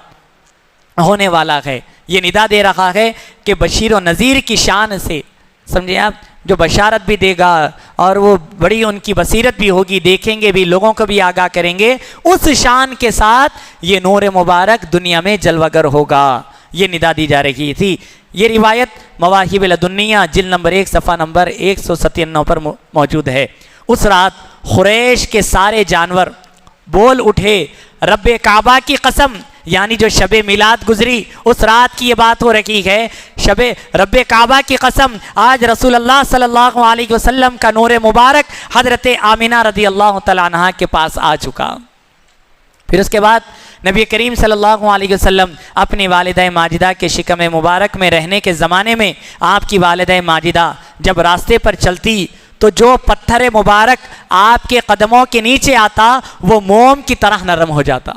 ہے۔ یہ ندا دے رہا ہے کہ بشیر و نذیر کی شان سے، سمجھے آپ، جو بشارت بھی دے گا اور وہ بڑی ان کی بصیرت بھی ہوگی، دیکھیں گے بھی، لوگوں کو بھی آگاہ کریں گے، اس شان کے ساتھ یہ نور مبارک دنیا میں جلوگر ہوگا، یہ ندا دی جا رہی تھی۔ یہ روایت مواہب لدنیہ جلد نمبر 1 صفحہ نمبر 197 پر موجود ہے۔ اس رات قریش کے سارے جانور بول اٹھے، رب کعبہ کی قسم، یعنی جو شب میلاد گزری اس رات کی یہ بات ہو رہی ہے، رب کعبہ کی قسم، آج رسول اللہ صلی اللہ علیہ وسلم کا نور مبارک حضرت آمینہ رضی اللہ تعالیٰ عنہ کے پاس آ چکا۔ پھر اس کے بعد نبی کریم صلی اللہ علیہ وسلم اپنی والدہ ماجدہ کے شکم مبارک میں رہنے کے زمانے میں آپ کی والدہ ماجدہ جب راستے پر چلتی تو جو پتھر مبارک آپ کے قدموں کے نیچے آتا وہ موم کی طرح نرم ہو جاتا۔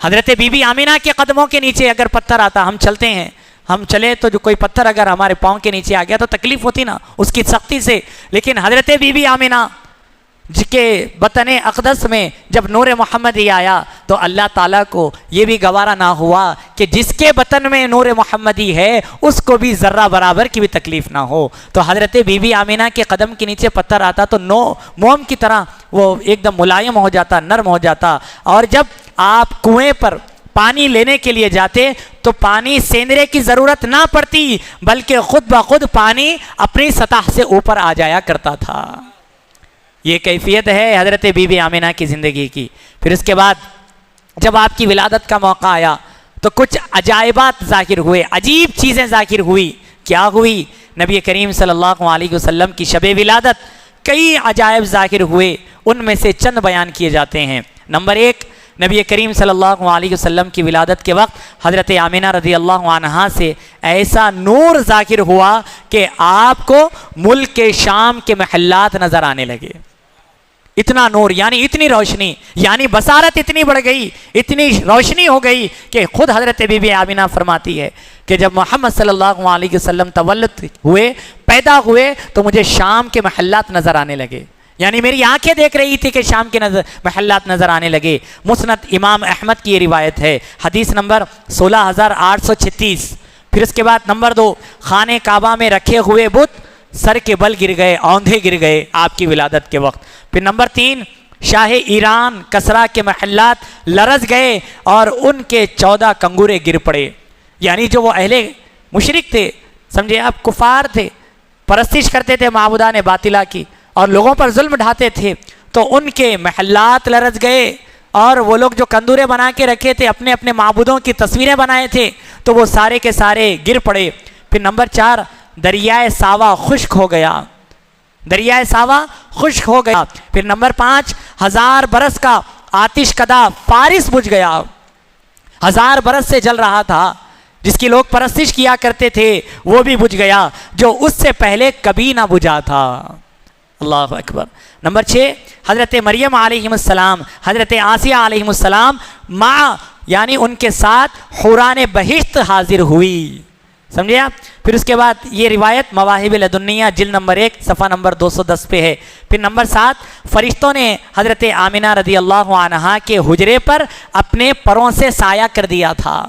حضرت بی بی آمینہ کے قدموں کے نیچے اگر پتھر آتا، ہم چلتے ہیں، ہم چلے تو جو کوئی پتھر اگر ہمارے پاؤں کے نیچے آ گیا تو تکلیف ہوتی نا اس کی سختی سے، لیکن حضرت بی بی آمینہ جس کے بطن اقدس میں جب نور محمدی آیا تو اللہ تعالیٰ کو یہ بھی گوارا نہ ہوا کہ جس کے بطن میں نور محمدی ہے اس کو بھی ذرہ برابر کی بھی تکلیف نہ ہو. تو حضرت بی بی آمینہ کے قدم کے نیچے پتھر آتا تو موم کی طرح وہ ایک دم ملائم ہو جاتا، نرم ہو جاتا. اور جب آپ کنویں پر پانی لینے کے لیے جاتے تو پانی سیندرے کی ضرورت نہ پڑتی، بلکہ خود بخود پانی اپنی سطح سے اوپر آ جایا کرتا تھا. یہ کیفیت ہے حضرت بی بی آمینہ کی زندگی کی. پھر اس کے بعد جب آپ کی ولادت کا موقع آیا تو کچھ عجائبات ظاہر ہوئے، عجیب چیزیں ظاہر ہوئی. کیا ہوئی؟ نبی کریم صلی اللہ علیہ وسلم کی شب ولادت کئی عجائب ظاہر ہوئے، ان میں سے چند بیان کیے جاتے ہیں. نمبر 1، نبی کریم صلی اللہ علیہ وسلم کی ولادت کے وقت حضرت آمینہ رضی اللہ عنہا سے ایسا نور ظاہر ہوا کہ آپ کو ملک شام کے محلات نظر آنے لگے. اتنا نور، یعنی اتنی روشنی، یعنی بصارت اتنی بڑھ گئی، اتنی روشنی ہو گئی کہ خود حضرت بی بی آمینہ فرماتی ہے کہ جب محمد صلی اللہ علیہ وسلم تولد ہوئے، پیدا ہوئے، تو مجھے شام کے محلات نظر آنے لگے. یعنی میری آنکھیں دیکھ رہی تھی کہ شام کے محلات نظر آنے لگے. مسند امام احمد کی یہ روایت ہے، حدیث نمبر 16836. پھر اس کے بعد نمبر 2، خانہ کعبہ میں رکھے ہوئے بت سر کے بل گر گئے، اوندھے گر گئے آپ کی ولادت کے وقت. پھر نمبر 3، شاہ ایران کسرا کے محلات لرز گئے اور ان کے 14 کنگورے گر پڑے. یعنی جو وہ اہل مشرک تھے، سمجھے آپ، کفار تھے، پرستش کرتے تھے معبودان باطلہ کی اور لوگوں پر ظلم ڈھاتے تھے، تو ان کے محلات لرز گئے. اور وہ لوگ جو کندورے بنا کے رکھے تھے، اپنے اپنے معبودوں کی تصویریں بنائے تھے، تو وہ سارے کے سارے گر پڑے. پھر نمبر 4، دریائے ساوا خشک ہو گیا، دریائے ساوا خشک ہو گیا. پھر نمبر 5، 1000 برس کا آتش کدہ فارس بجھ گیا. 1000 برس سے جل رہا تھا، جس کی لوگ پرستش کیا کرتے تھے، وہ بھی بجھ گیا جو اس سے پہلے کبھی نہ بجھا تھا. اللہ اکبر. نمبر 6، حضرت مریم علیہ السلام، حضرت آسیہ علیہ السلام یعنی ان کے ساتھ حوران بہشت حاضر ہوئی. سمجھے آپ؟ پھر اس کے بعد یہ روایت مواہب لدنیہ جلد نمبر 1 صفحہ نمبر 210 پہ ہے. پھر نمبر 7، فرشتوں نے حضرت آمینہ رضی اللہ عنہا کے حجرے پر اپنے پروں سے سایہ کر دیا تھا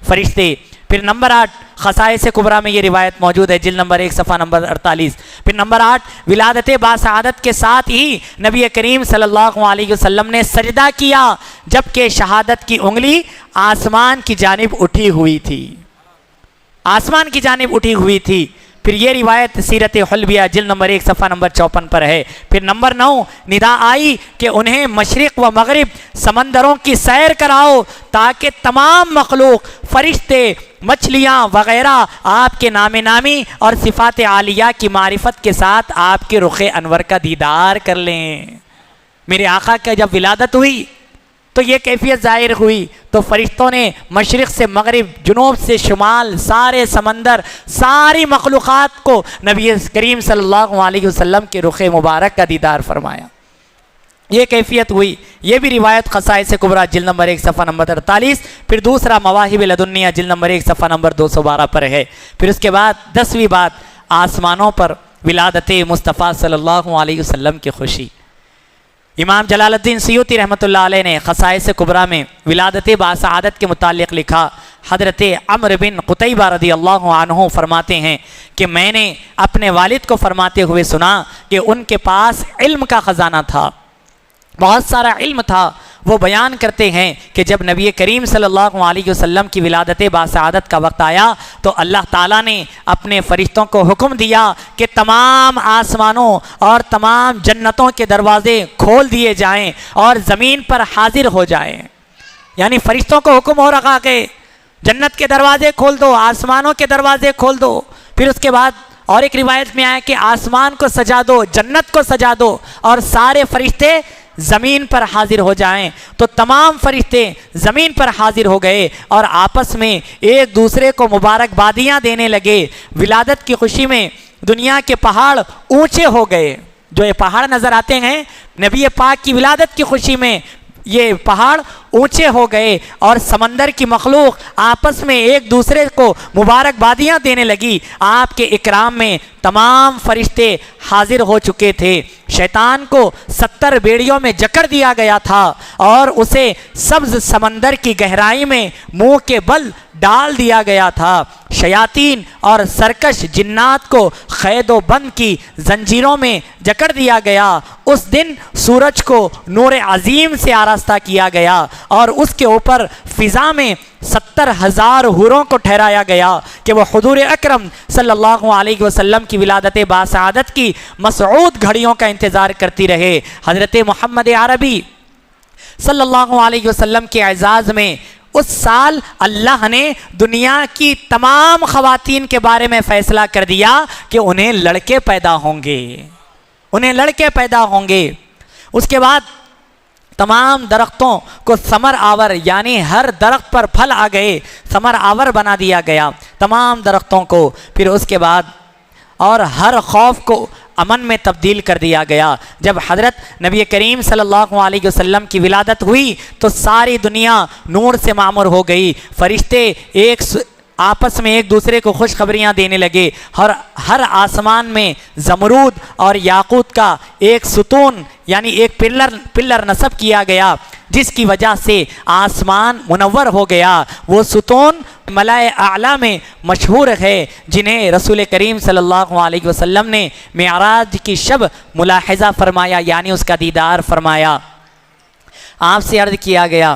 فرشتے. پھر نمبر 8، خصائص کبریٰ میں یہ روایت موجود ہے، جلد نمبر 1 صفحہ نمبر 48. پھر نمبر 8، ولادت باسعادت کے ساتھ ہی نبی کریم صلی اللہ علیہ وسلم نے سجدہ کیا، جبکہ شہادت کی انگلی آسمان کی جانب اٹھی ہوئی تھی، آسمان کی جانب اٹھی ہوئی تھی. پھر یہ روایت سیرت حلبیہ جلد نمبر 1 صفحہ نمبر 54 پر ہے. پھر نمبر 9، ندا آئی کہ انہیں مشرق و مغرب سمندروں کی سیر کراؤ تاکہ تمام مخلوق، فرشتے، مچھلیاں وغیرہ آپ کے نام نامی اور صفات عالیہ کی معرفت کے ساتھ آپ کے رخ انور کا دیدار کر لیں. میرے آقا کا جب ولادت ہوئی تو یہ کیفیت ظاہر ہوئی، تو فرشتوں نے مشرق سے مغرب، جنوب سے شمال، سارے سمندر، ساری مخلوقات کو نبی کریم صلی اللہ علیہ وسلم کے رخ مبارک کا دیدار فرمایا. یہ کیفیت ہوئی. یہ بھی روایت خصائص کبریٰ جلد نمبر 1 صفحہ نمبر 48. پھر دوسرا مواہب لدنیہ جلد نمبر 1 صفحہ نمبر 212 پر ہے. پھر اس کے بعد 10ویں بات، آسمانوں پر ولادت مصطفیٰ صلی اللہ علیہ وسلم کی خوشی. امام جلال الدین سیوطی رحمۃ اللہ علیہ نے خصائص کبریٰ میں ولادت باسعادت کے متعلق لکھا. حضرت عمرو بن قتیبہ رضی اللہ عنہ فرماتے ہیں کہ میں نے اپنے والد کو فرماتے ہوئے سنا کہ ان کے پاس علم کا خزانہ تھا، بہت سارا علم تھا. وہ بیان کرتے ہیں کہ جب نبی کریم صلی اللہ علیہ وسلم کی ولادت باسعادت کا وقت آیا تو اللہ تعالیٰ نے اپنے فرشتوں کو حکم دیا کہ تمام آسمانوں اور تمام جنتوں کے دروازے کھول دیے جائیں اور زمین پر حاضر ہو جائیں. یعنی فرشتوں کو حکم ہو رکھا کہ جنت کے دروازے کھول دو، آسمانوں کے دروازے کھول دو. پھر اس کے بعد اور ایک روایت میں آیا کہ آسمان کو سجا دو، جنت کو سجا دو اور سارے فرشتے زمین پر حاضر ہو جائیں. تو تمام فرشتے زمین پر حاضر ہو گئے اور آپس میں ایک دوسرے کو مبارکبادیاں دینے لگے. ولادت کی خوشی میں دنیا کے پہاڑ اونچے ہو گئے. جو یہ پہاڑ نظر آتے ہیں نبی پاک کی ولادت کی خوشی میں، یہ پہاڑ اونچے ہو گئے اور سمندر کی مخلوق آپس میں ایک دوسرے کو مبارکبادیاں دینے لگی. آپ کے اکرام میں تمام فرشتے حاضر ہو چکے تھے. شیطان کو 70 بیڑیوں میں جکڑ دیا گیا تھا اور اسے سبز سمندر کی گہرائی میں منہ کے بل ڈال دیا گیا تھا۔ شیاطین اور سرکش جنات کو قید و بند کی زنجیروں میں جکڑ دیا گیا۔ اس دن سورج کو نور عظیم سے آراستہ کیا گیا اور اس کے اوپر فضا میں 70,000 حوروں کو ٹھہرایا گیا کہ وہ حضور اکرم صلی اللہ علیہ وسلم کی ولادت باسعادت کی مسعود گھڑیوں کا انتظار کرتی رہے۔ حضرت محمد عربی صلی اللہ علیہ وسلم کے اعزاز میں اس سال اللہ نے دنیا کی تمام خواتین کے بارے میں فیصلہ کر دیا کہ انہیں لڑکے پیدا ہوں گے، انہیں لڑکے پیدا ہوں گے۔ اس کے بعد تمام درختوں کو ثمر آور، یعنی ہر درخت پر پھل آ گئے، ثمر آور بنا دیا گیا تمام درختوں کو۔ پھر اس کے بعد اور ہر خوف کو امن میں تبدیل کر دیا گیا۔ جب حضرت نبی کریم صلی اللہ علیہ وسلم کی ولادت ہوئی تو ساری دنیا نور سے معمر ہو گئی۔ فرشتے آپس میں ایک دوسرے کو خوشخبریاں دینے لگے۔ ہر آسمان میں زمرود اور یاقوت کا ایک ستون یعنی ایک پلر نصب کیا گیا، جس کی وجہ سے آسمان منور ہو گیا۔ وہ ستون ملائے اعلیٰ میں مشہور ہے، جنہیں رسول کریم صلی اللہ علیہ وسلم نے معراج کی شب ملاحظہ فرمایا، یعنی اس کا دیدار فرمایا۔ آپ سے عرض کیا گیا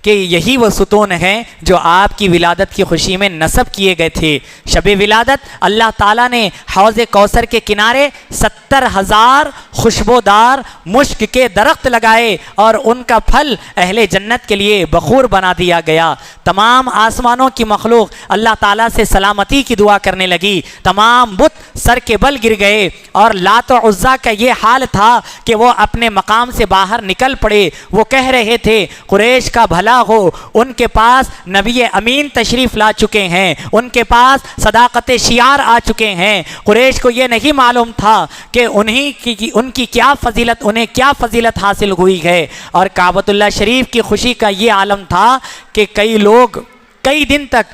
کہ یہی وہ ستون ہیں جو آپ کی ولادت کی خوشی میں نصب کیے گئے تھے۔ شب ولادت اللہ تعالیٰ نے حوض کوثر کے کنارے 70,000 خوشبودار مشک کے درخت لگائے اور ان کا پھل اہل جنت کے لیے بخور بنا دیا گیا۔ تمام آسمانوں کی مخلوق اللہ تعالیٰ سے سلامتی کی دعا کرنے لگی۔ تمام بت سر کے بل گر گئے اور لات و عزا کا یہ حال تھا کہ وہ اپنے مقام سے باہر نکل پڑے۔ وہ کہہ رہے تھے قریش کا بھلا ہو، ان کے پاس نبی امین تشریف لا چکے ہیں، ان کے پاس صداقت شیار آ چکے ہیں۔ قریش کو یہ نہیں معلوم تھا کہ ان کی کیا فضیلت حاصل ہوئی ہے، اور کعبۃ اللہ شریف کی خوشی کا یہ عالم تھا کہ کئی لوگ کئی دن تک،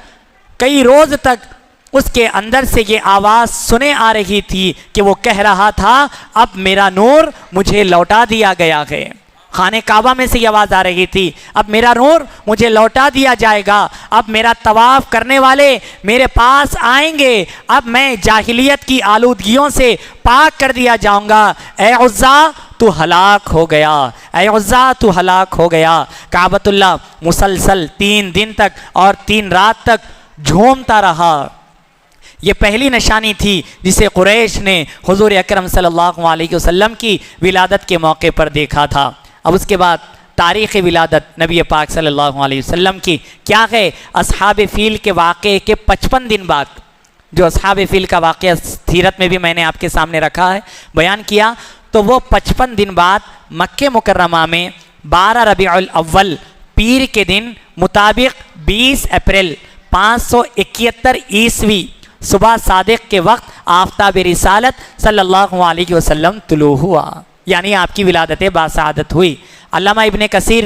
کئی روز تک اس کے اندر سے یہ آواز سنے آ رہی تھی کہ وہ کہہ رہا تھا اب میرا نور مجھے لوٹا دیا گیا ہے۔ خانہ کعبہ میں سے یہ آواز آ رہی تھی اب میرا نور مجھے لوٹا دیا جائے گا، اب میرا طواف کرنے والے میرے پاس آئیں گے، اب میں جاہلیت کی آلودگیوں سے پاک کر دیا جاؤں گا۔ اے عزا تو ہلاک ہو گیا، اے عزا تو ہلاک ہو گیا۔ کعبۃ اللہ مسلسل 3 دن تک اور 3 رات تک جھومتا رہا۔ یہ پہلی نشانی تھی جسے قریش نے حضور اکرم صلی اللہ علیہ وسلم کی ولادت کے موقع پر دیکھا تھا۔ اب اس کے بعد تاریخ ولادت نبی پاک صلی اللہ علیہ وسلم کی کیا ہے؟ اصحاب فیل کے واقعے کے 55 دن بعد، جو اصحاب فیل کا واقعہ سیرت میں بھی میں نے آپ کے سامنے رکھا ہے، بیان کیا، تو وہ 55 دن بعد مکہ مکرمہ میں 12 ربیع الاول پیر کے دن مطابق 20 اپریل 571 عیسوی صبح صادق کے وقت آفتاب رسالت صلی اللہ علیہ وسلم طلوع ہوا، یعنی آپ کی ولادت باسعادت ہوئی۔ علامہ ابن کثیر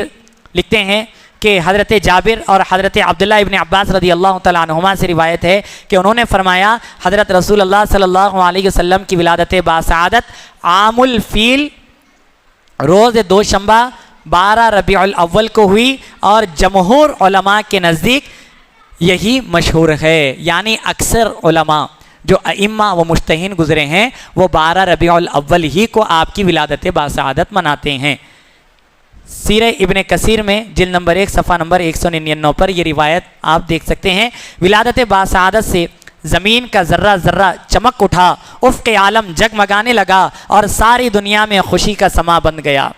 لکھتے ہیں کہ حضرت جابر اور حضرت عبداللہ ابن عباس رضی اللہ تعالیٰ عنہما سے روایت ہے کہ انہوں نے فرمایا حضرت رسول اللہ صلی اللہ علیہ وسلم کی ولادت باسعادت عام الفیل روز دوشنبہ 12 ربیع الاول کو ہوئی، اور جمہور علماء کے نزدیک یہی مشہور ہے، یعنی اکثر علماء جو ائمہ و مجتہدین گزرے ہیں وہ 12 ربیع الاول ہی کو آپ کی ولادت باسعادت مناتے ہیں۔ سیرہ ابن کثیر میں جلد نمبر 1 صفحہ نمبر 199 پر یہ روایت آپ دیکھ سکتے ہیں۔ ولادت باسعادت سے زمین کا ذرہ ذرہ چمک اٹھا، افق عالم جگمگانے لگا اور ساری دنیا میں خوشی کا سما بن گیا۔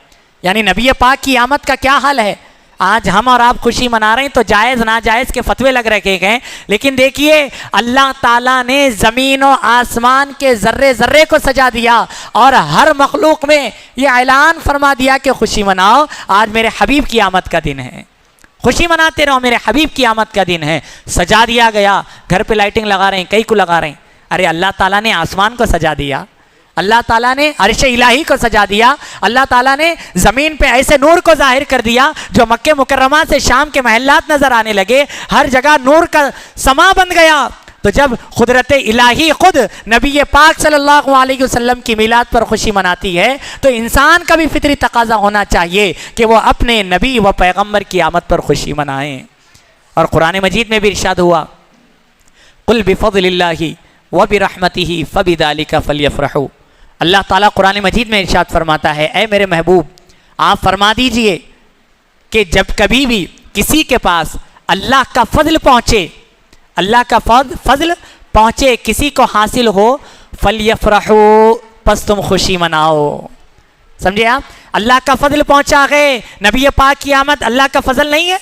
یعنی نبی پاک کی آمد کا کیا حال ہے؟ آج ہم اور آپ خوشی منا رہے ہیں تو جائز ناجائز کے فتوے لگ رکھے گئے، لیکن دیکھیے اللہ تعالیٰ نے زمین و آسمان کے ذرے ذرے کو سجا دیا اور ہر مخلوق میں یہ اعلان فرما دیا کہ خوشی مناؤ، آج میرے حبیب کی آمد کا دن ہے، خوشی مناتے رہو، میرے حبیب کی آمد کا دن ہے۔ سجا دیا گیا، گھر پہ لائٹنگ لگا رہے ہیں، کئی کو لگا رہے ہیں، ارے اللہ تعالیٰ نے آسمان کو سجا دیا، اللہ تعالیٰ نے عرش الہی کو سجا دیا، اللہ تعالیٰ نے زمین پہ ایسے نور کو ظاہر کر دیا جو مکہ مکرمہ سے شام کے محلات نظر آنے لگے، ہر جگہ نور کا سما بن گیا۔ تو جب قدرت الہی خود نبی پاک صلی اللہ علیہ وسلم کی میلاد پر خوشی مناتی ہے تو انسان کا بھی فطری تقاضا ہونا چاہیے کہ وہ اپنے نبی و پیغمبر کی آمد پر خوشی منائیں۔ اور قرآن مجید میں بھی ارشاد ہوا قل بفضل اللہ وبرحمتہ فبذلک فلیفرحوا۔ اللہ تعالیٰ قرآن مجید میں ارشاد فرماتا ہے اے میرے محبوب آپ فرما دیجئے کہ جب کبھی بھی کسی کے پاس اللہ کا فضل پہنچے، اللہ کا فضل پہنچے، کسی کو حاصل ہو، فلیفرحوا، پس تم خوشی مناؤ۔ سمجھے آپ؟ اللہ کا فضل پہنچا ہے، نبی پاک کی آمد اللہ کا فضل نہیں ہے؟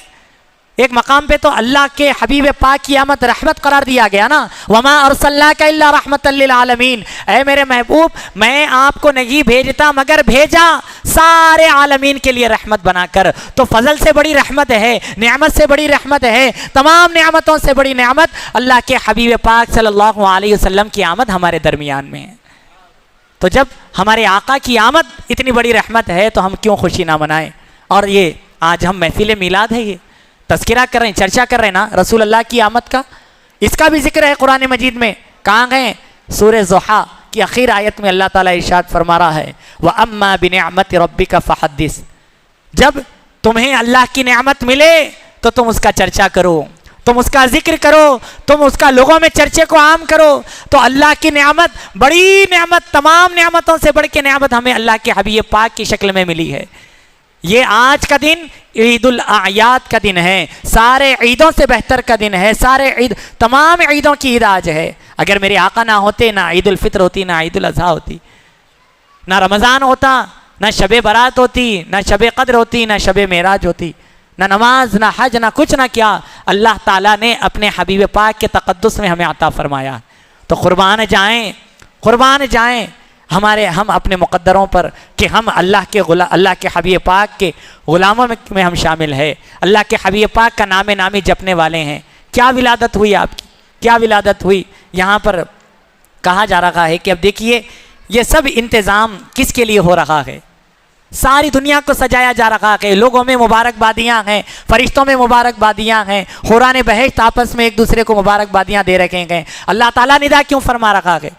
ایک مقام پہ تو اللہ کے حبیب پاک کی آمد رحمت قرار دیا گیا نا، وَمَا أَرْسَلْنَاكَ إِلَّا رَحْمَةً لِّلْعَالَمِينَ، اے میرے محبوب میں آپ کو نہیں بھیجتا مگر بھیجا سارے عالمین کے لیے رحمت بنا کر۔ تو فضل سے بڑی رحمت ہے، نعمت سے بڑی رحمت ہے، تمام نعمتوں سے بڑی نعمت اللہ کے حبیب پاک صلی اللہ علیہ وسلم کی آمد ہمارے درمیان میں ہے۔ تو جب ہمارے آقا کی آمد اتنی بڑی رحمت ہے تو ہم کیوں خوشی نہ منائیں؟ اور یہ آج ہم محفل میلاد ہے، یہ تذکرہ کر رہے ہیں، چرچا کر رہے ہیں نا رسول اللہ کی آمد کا، اس کا بھی ذکر ہے قرآن مجید میں۔ کہاں گئے؟ سورہ ضحیٰ کی اخیر آیت میں اللہ تعالیٰ ارشاد فرما رہا ہے وَأَمَّا بِنِعْمَةِ رَبِّكَ فَحَدِّثْ، جب تمہیں اللہ کی نعمت ملے تو تم اس کا چرچا کرو، تم اس کا ذکر کرو، تم اس کا لوگوں میں چرچے کو عام کرو۔ تو اللہ کی نعمت بڑی نعمت، تمام نعمتوں سے بڑھ کے نعمت ہمیں اللہ کے حبیب پاک کی شکل میں ملی ہے۔ یہ آج کا دن عید الاعیاد کا دن ہے، سارے عیدوں سے بہتر کا دن ہے، تمام عیدوں کی عید آج ہے۔ اگر میرے آقا نہ ہوتے نہ عید الفطر ہوتی، نہ عید الاضحیٰ ہوتی، نہ رمضان ہوتا، نہ شب برات ہوتی، نہ شب قدر ہوتی، نہ شب معراج ہوتی، نہ نماز، نہ حج، نہ کچھ نہ کیا، اللہ تعالیٰ نے اپنے حبیب پاک کے تقدس میں ہمیں عطا فرمایا۔ تو قربان جائیں ہم اپنے مقدروں پر کہ ہم اللہ کے حبیب پاک کے غلاموں میں ہم شامل ہیں، اللہ کے حبیب پاک کا نامی جپنے والے ہیں۔ کیا ولادت ہوئی آپ کی، کیا ولادت ہوئی؟ یہاں پر کہا جا رہا ہے کہ اب دیکھیے یہ سب انتظام کس کے لیے ہو رہا ہے؟ ساری دنیا کو سجایا جا رہا ہے، لوگوں میں مبارکبادیاں ہیں، فرشتوں میں مبارکبادیاں ہیں، حوران بہشت آپس میں ایک دوسرے کو مبارکبادیاں دے رکھے ہیں۔ اللہ تعالیٰ ندا کیوں فرما رہا ہے؟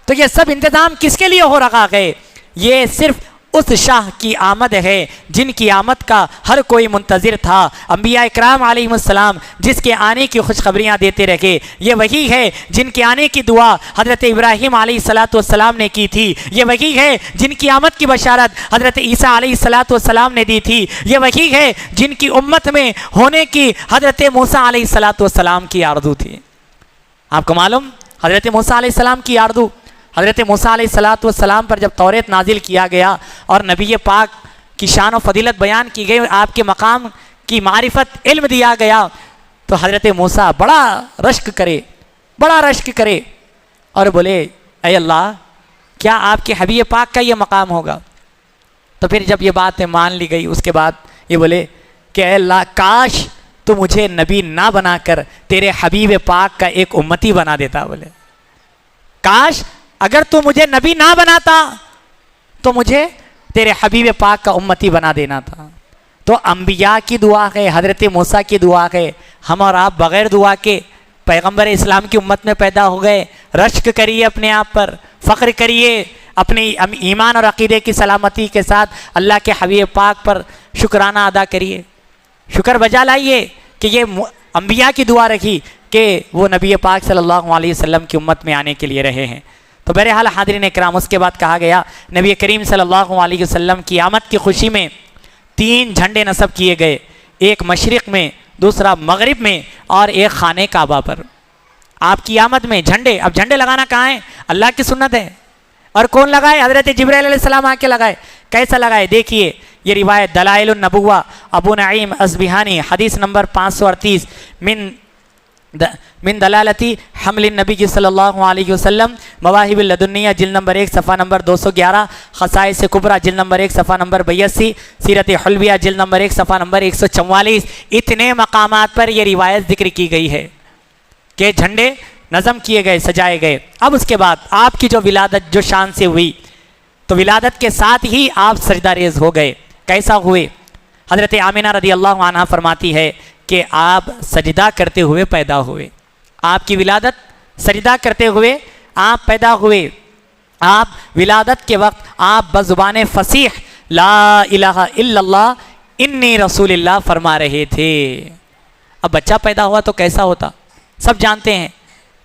تو یہ سب انتظام کس کے لیے ہو رہا ہے؟ یہ صرف اس شاہ کی آمد ہے جن کی آمد کا ہر کوئی منتظر تھا، انبیاء اکرام علیہ السلام جس کے آنے کی خوشخبریاں دیتے رہے۔ یہ وہی ہے جن کے آنے کی دعا حضرت ابراہیم علیہ السلام نے کی تھی، یہ وہی ہے جن کی آمد کی بشارت حضرت عیسیٰ علیہ السلام نے دی تھی، یہ وہی ہے جن کی امت میں ہونے کی حضرت موسیٰ علیہ السلام کی آرزو تھی۔ آپ کو معلوم حضرت موسیٰ علیہ السلام کی آرزو، حضرت موسیٰ علیہ السلام پر جب توریت نازل کیا گیا اور نبی پاک کی شان و فضیلت بیان کی گئی، آپ کے مقام کی معرفت علم دیا گیا، تو حضرت موسیٰ بڑا رشک کرے اور بولے اے اللہ کیا آپ کے حبیب پاک کا یہ مقام ہوگا؟ تو پھر جب یہ بات مان لی گئی اس کے بعد یہ بولے کہ اے اللہ کاش تو مجھے نبی نہ بنا کر تیرے حبیب پاک کا ایک امتی بنا دیتا، بولے کاش اگر تو مجھے نبی نہ بناتا تو مجھے تیرے حبیب پاک کا امتی بنا دینا تھا۔ تو انبیاء کی دعا ہے، حضرت موسیٰ کی دعا ہے، ہم اور آپ بغیر دعا کے پیغمبر اسلام کی امت میں پیدا ہو گئے۔ رشک کریے اپنے آپ پر، فخر کریے، اپنے ایمان اور عقیدے کی سلامتی کے ساتھ اللہ کے حبیب پاک پر شکرانہ ادا کریے، شکر بجا لائیے کہ یہ انبیاء کی دعا رکھی کہ وہ نبی پاک صلی اللہ علیہ وسلم کی امت میں آنے کے لیے رہے ہیں۔ تو بہرحال حاضرین اکرام، اس کے بعد کہا گیا نبی کریم صلی اللہ علیہ وسلم کی آمد کی خوشی میں 3 جھنڈے نصب کیے گئے، ایک مشرق میں، دوسرا مغرب میں اور ایک خانہ کعبہ پر۔ آپ کی آمد میں جھنڈے، اب جھنڈے لگانا کہاں ہے؟ اللہ کی سنت ہے، اور کون لگائے؟ حضرت جبرائیل علیہ السلام آ کے لگائے۔ کیسا لگائے؟ دیکھیے یہ روایت دلائل النبوہ ابو نعیم اصبہانی حدیث نمبر 538 من دلالتی حمل النبی صلی اللہ علیہ وسلم، مواہب اللدنیہ جلد نمبر 1 صفحہ نمبر 211، خصائص کبریٰ جلد نمبر 1 صفحہ نمبر 82، سیرت حلویہ جلد نمبر 1 صفحہ نمبر 144، اتنے مقامات پر یہ روایت ذکر کی گئی ہے کہ جھنڈے نظم کیے گئے، سجائے گئے۔ اب اس کے بعد آپ کی جو ولادت جو شان سے ہوئی، تو ولادت کے ساتھ ہی آپ سجدہ ریز ہو گئے۔ کیسا ہوئے؟ حضرت آمینہ رضی اللہ عنہا فرماتی ہے کہ آپ سجدہ کرتے ہوئے پیدا ہوئے۔ آپ کی ولادت سجدہ کرتے ہوئے آپ پیدا ہوئے، آپ ولادت کے وقت آپ بزبان فصیح لا الہ الا اللہ انی رسول اللہ فرما رہے تھے۔ اب بچہ پیدا ہوا تو کیسا ہوتا سب جانتے ہیں،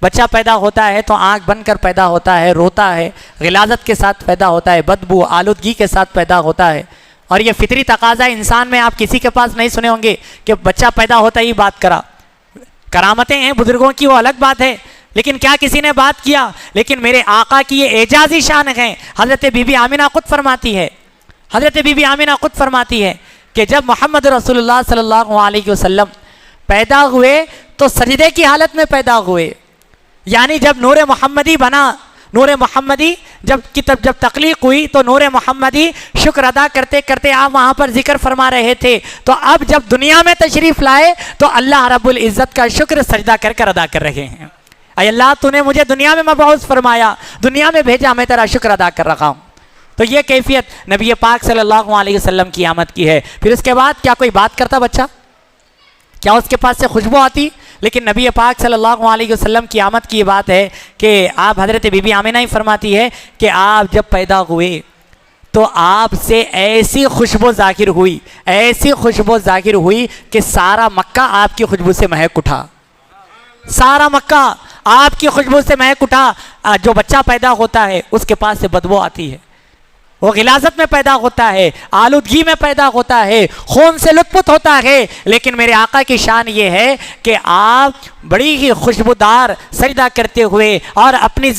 بچہ پیدا ہوتا ہے تو آنکھ بن کر پیدا ہوتا ہے، روتا ہے، غلاظت کے ساتھ پیدا ہوتا ہے، بدبو آلودگی کے ساتھ پیدا ہوتا ہے، اور یہ فطری تقاضا انسان میں آپ کسی کے پاس نہیں سنے ہوں گے کہ بچہ پیدا ہوتا ہی بات کرا۔ کرامتیں ہیں بزرگوں کی وہ الگ بات ہے، لیکن کیا کسی نے بات کیا؟ لیکن میرے آقا کی یہ اعجازی شان ہے۔ حضرت بی بی آمنہ خود فرماتی ہے، حضرت بی بی آمنہ خود فرماتی ہے کہ جب محمد رسول اللہ صلی اللہ علیہ وسلم پیدا ہوئے تو سجدے کی حالت میں پیدا ہوئے، یعنی جب نور محمدی بنا، نور محمدی جب تخلیق ہوئی تو نور محمدی شکر ادا کرتے کرتے آپ وہاں پر ذکر فرما رہے تھے، تو اب جب دنیا میں تشریف لائے تو اللہ رب العزت کا شکر سجدہ کر کر ادا کر رہے ہیں۔ اے اللہ تو نے مجھے دنیا میں مبعوث فرمایا، دنیا میں بھیجا، میں تیرا شکر ادا کر رہا ہوں۔ تو یہ کیفیت نبی پاک صلی اللہ علیہ وسلم کی آمد کی ہے۔ پھر اس کے بعد کیا کوئی بات کرتا بچہ؟ کیا اس کے پاس سے خوشبو آتی؟ لیکن نبی پاک صلی اللہ علیہ وسلم کی آمد کی یہ بات ہے کہ آپ حضرت بی بی آمنہ ہی فرماتی ہے کہ آپ جب پیدا ہوئے تو آپ سے ایسی خوشبو ظاہر ہوئی، ایسی خوشبو ظاہر ہوئی کہ سارا مکہ آپ کی خوشبو سے مہک اٹھا، سارا مکہ آپ کی خوشبو سے مہک اٹھا۔ جو بچہ پیدا ہوتا ہے اس کے پاس سے بدبو آتی ہے، وہ غلاظت میں پیدا ہوتا ہے، آلودگی میں پیدا ہوتا ہے، خون سے لطفت ہوتا ہے، لیکن میرے آقا کی شان یہ ہے کہ آپ بڑی ہی خوشبودار سجدہ کرتے ہوئے، اور اپنی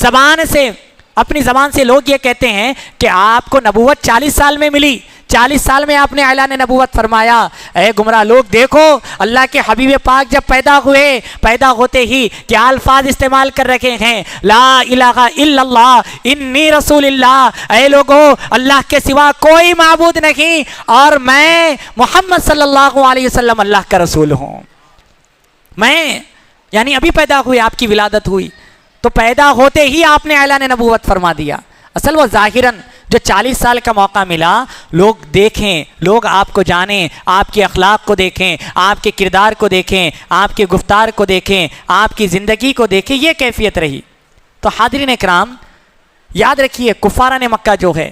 زبان سے لوگ یہ کہتے ہیں کہ آپ کو نبوت 40 سال میں ملی، 40 سال میں آپ نے اعلان نبوت فرمایا۔ اے گمراہ لوگ دیکھو، اللہ کے حبیب پاک جب پیدا ہوئے، پیدا ہوتے ہی کیا الفاظ استعمال کر رکھے ہیں؟ لا الہ الا اللہ انی رسول اللہ، اے لوگو اللہ کے سوا کوئی معبود نہیں اور میں محمد صلی اللہ علیہ وسلم اللہ کا رسول ہوں۔ میں یعنی ابھی پیدا ہوئے، آپ کی ولادت ہوئی تو پیدا ہوتے ہی آپ نے اعلان نبوت فرما دیا۔ اصل وہ ظاہراً جو 40 سال کا موقع ملا، لوگ دیکھیں، لوگ آپ کو جانیں، آپ کے اخلاق کو دیکھیں، آپ کے کردار کو دیکھیں، آپ کے گفتار کو دیکھیں، آپ کی زندگی کو دیکھیں، یہ کیفیت رہی۔ تو حاضرین اکرام یاد رکھیے، کفاران مکہ جو ہے،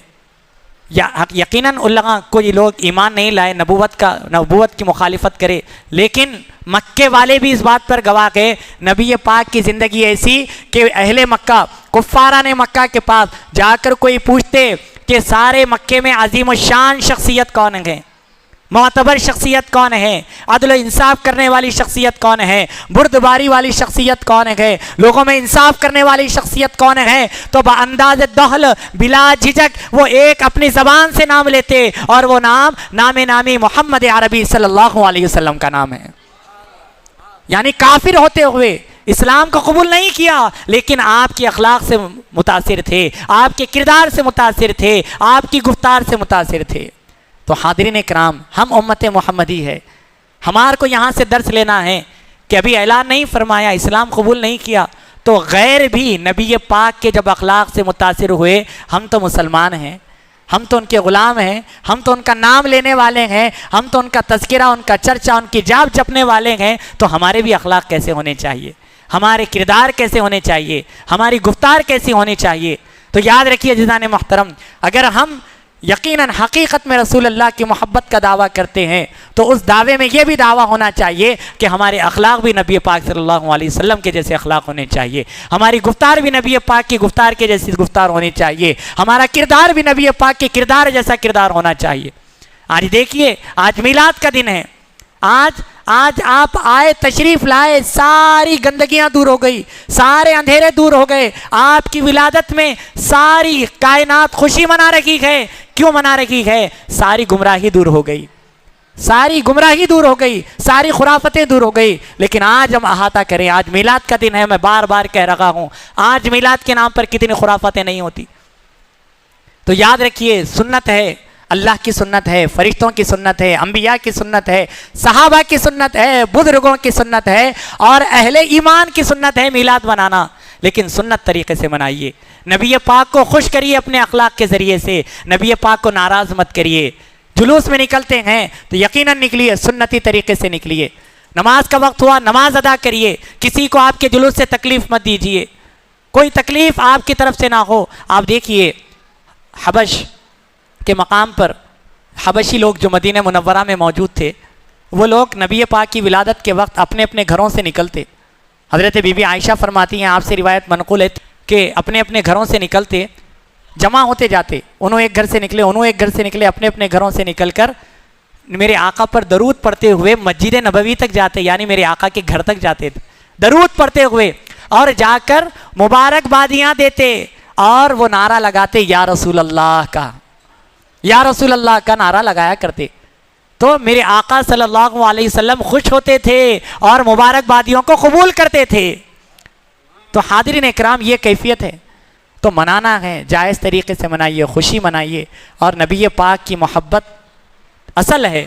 یقیناً اللہ کوئی لوگ ایمان نہیں لائے، نبوت کی مخالفت کرے، لیکن مکے والے بھی اس بات پر گواہ گئے، نبی پاک کی زندگی ایسی کہ اہل مکہ، کفاران مکہ کے پاس جا کر کوئی پوچھتے کہ سارے مکے میں عظیم الشان شخصیت کون ہے، معتبر شخصیت کون ہے، عدل و انصاف کرنے والی شخصیت کون ہے، بردباری والی شخصیت کون ہے، لوگوں میں انصاف کرنے والی شخصیت کون ہے، تو بانداز دہل بلا جھجک وہ ایک اپنی زبان سے نام لیتے، اور وہ نام نامی محمد عربی صلی اللہ علیہ وسلم کا نام ہے۔ یعنی کافر ہوتے ہوئے اسلام کو قبول نہیں کیا، لیکن آپ کے اخلاق سے متاثر تھے، آپ کے کردار سے متاثر تھے، آپ کی گفتار سے متاثر تھے۔ تو حاضرین اکرام، ہم امت محمدی ہے، ہمارے کو یہاں سے درس لینا ہے کہ ابھی اعلان نہیں فرمایا، اسلام قبول نہیں کیا، تو غیر بھی نبی پاک کے جب اخلاق سے متاثر ہوئے، ہم تو مسلمان ہیں، ہم تو ان کے غلام ہیں، ہم تو ان کا نام لینے والے ہیں، ہم تو ان کا تذکرہ، ان کا چرچا، ان کی جاب جپنے والے ہیں، تو ہمارے بھی اخلاق کیسے ہونے چاہیے، ہمارے کردار کیسے ہونے چاہیے، ہماری گفتار کیسی ہونی چاہیے۔ تو یاد رکھیے عزیزان محترم، اگر ہم یقیناً حقیقت میں رسول اللہ کی محبت کا دعویٰ کرتے ہیں تو اس دعوے میں یہ بھی دعویٰ ہونا چاہیے کہ ہمارے اخلاق بھی نبی پاک صلی اللہ علیہ وسلم کے جیسے اخلاق ہونے چاہیے، ہماری گفتار بھی نبی پاک کی گفتار کے جیسی گفتار ہونی چاہیے، ہمارا کردار بھی نبی پاک کے کردار جیسا کردار ہونا چاہیے۔ آج دیکھیے، آج میلاد کا دن ہے، آج آپ آئے، تشریف لائے، ساری گندگیاں دور ہو گئی، سارے اندھیرے دور ہو گئے، آپ کی ولادت میں ساری کائنات خوشی منا رہی ہے۔ کیوں منا رہی ہے؟ ساری گمراہی دور ہو گئی، ساری گمراہی دور ہو گئی، ساری خرافتیں دور ہو گئی۔ لیکن آج ہم احاطہ کریں، آج میلاد کا دن ہے، میں بار بار کہہ رہا ہوں، آج میلاد کے نام پر کتنی خرافتیں نہیں ہوتی۔ تو یاد رکھیے، سنت ہے، اللہ کی سنت ہے، فرشتوں کی سنت ہے، انبیاء کی سنت ہے، صحابہ کی سنت ہے، بزرگوں کی سنت ہے، اور اہل ایمان کی سنت ہے میلاد منانا، لیکن سنت طریقے سے منائیے۔ نبی پاک کو خوش کریے اپنے اخلاق کے ذریعے سے، نبی پاک کو ناراض مت کریے۔ جلوس میں نکلتے ہیں تو یقیناً نکلیے، سنتی طریقے سے نکلیے۔ نماز کا وقت ہوا نماز ادا کریے، کسی کو آپ کے جلوس سے تکلیف مت دیجیے، کوئی تکلیف آپ کی طرف سے نہ ہو۔ آپ دیکھیے حبش کے مقام پر حبشی لوگ جو مدینہ منورہ میں موجود تھے، وہ لوگ نبی پاک کی ولادت کے وقت اپنے اپنے گھروں سے نکلتے۔ حضرت بی بی عائشہ فرماتی ہیں، آپ سے روایت منقول ہے کہ اپنے اپنے گھروں سے نکلتے، جمع ہوتے جاتے، انہوں ایک گھر سے نکلے، انہوں ایک گھر سے نکلے، اپنے اپنے گھروں سے نکل کر میرے آقا پر درود پڑھتے ہوئے مسجد نبوی تک جاتے، یعنی میرے آقا کے گھر تک جاتے تھے درود پڑھتے ہوئے، اور جا کر مبارکبادیاں دیتے اور وہ نعرہ لگاتے یا رسول اللہ کا، یا رسول اللہ کا نعرہ لگایا کرتے۔ تو میرے آقا صلی اللہ علیہ وسلم خوش ہوتے تھے اور مبارکبادیوں کو قبول کرتے تھے۔ تو حاضرین اکرام، یہ کیفیت ہے، تو منانا ہے، جائز طریقے سے منائیے، خوشی منائیے، اور نبی پاک کی محبت اصل ہے۔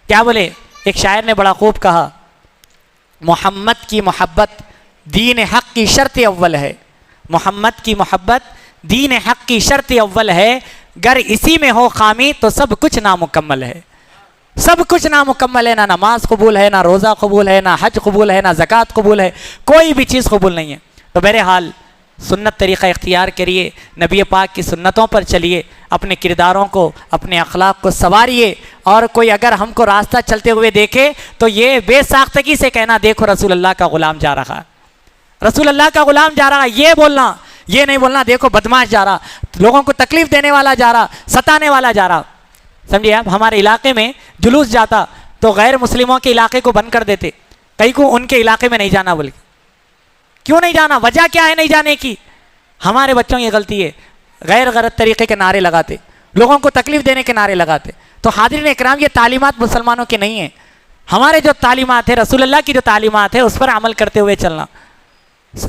کیا بولے، ایک شاعر نے بڑا خوب کہا، محمد کی محبت دین حق کی شرط اول ہے، محمد کی محبت دین حق کی شرط اول ہے، گر اسی میں ہو خامی تو سب کچھ نامکمل ہے۔ سب کچھ نامکمل ہے، نہ نماز قبول ہے، نہ روزہ قبول ہے، نہ حج قبول ہے، نہ زکوٰۃ قبول ہے، کوئی بھی چیز قبول نہیں ہے۔ تو بہرحال سنت طریقہ اختیار کریے، نبی پاک کی سنتوں پر چلیے، اپنے کرداروں کو، اپنے اخلاق کو سنواریے، اور کوئی اگر ہم کو راستہ چلتے ہوئے دیکھے تو یہ بے ساختگی سے کہنا، دیکھو رسول اللہ کا غلام جا رہا ہے، رسول اللہ کا غلام جا رہا ہے، یہ بولنا، یہ نہیں بولنا دیکھو بدماش جا رہا، لوگوں کو تکلیف دینے والا جا رہا، ستانے والا جا رہا۔ سمجھیے آپ، ہمارے علاقے میں جلوس جاتا تو غیر مسلموں کے علاقے کو بند کر دیتے، کئی کو ان کے علاقے میں نہیں جانا بول کے۔ کیوں نہیں جانا؟ وجہ کیا ہے نہیں جانے کی؟ ہمارے بچوں کی غلطی ہے، غیر غلط طریقے کے نعرے لگاتے، لوگوں کو تکلیف دینے کے نعرے لگاتے۔ تو حاضرین اکرام، یہ تعلیمات مسلمانوں کی نہیں ہیں، ہمارے جو تعلیمات ہے، رسول اللہ کی جو تعلیمات ہے، اس پر عمل کرتے ہوئے چلنا۔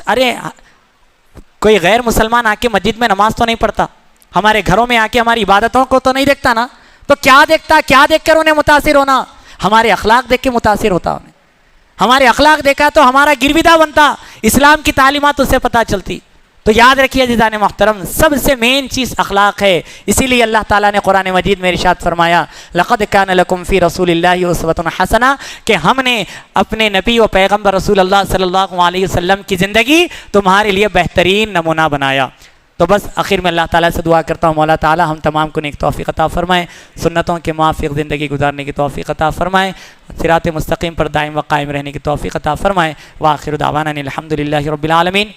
ارے کوئی غیر مسلمان آ کے مسجد میں نماز تو نہیں پڑھتا، ہمارے گھروں میں آ کے ہماری عبادتوں کو تو نہیں دیکھتا نا، تو کیا دیکھتا؟ کیا دیکھ کر انہیں متاثر ہونا؟ ہمارے اخلاق دیکھ کے متاثر ہوتا انہیں، ہمارے اخلاق دیکھا تو ہمارا گرویدہ بنتا، اسلام کی تعلیمات اس سے پتہ چلتی۔ تو یاد رکھیے عزیزان محترم، سب سے مین چیز اخلاق ہے، اسی لیے اللہ تعالیٰ نے قرآن مجید میں ارشاد فرمایا، لقد کان لکم فی رسول اللہ اسوۃ حسنہ، کہ ہم نے اپنے نبی و پیغمبر رسول اللہ صلی اللہ علیہ وسلم کی زندگی تمہارے لیے بہترین نمونہ بنایا۔ تو بس آخر میں اللہ تعالیٰ سے دعا کرتا ہوں، مولا تعالیٰ ہم تمام کو نیک توفیق عطا فرمائیں، سنتوں کے موافق زندگی گزارنے کی توفیق عطا فرمائیں، صراط مستقیم پر دائم و قائم رہنے کی توفیق عطا فرمائیں۔ وآخر دعوانا الحمد للہ رب العالمین۔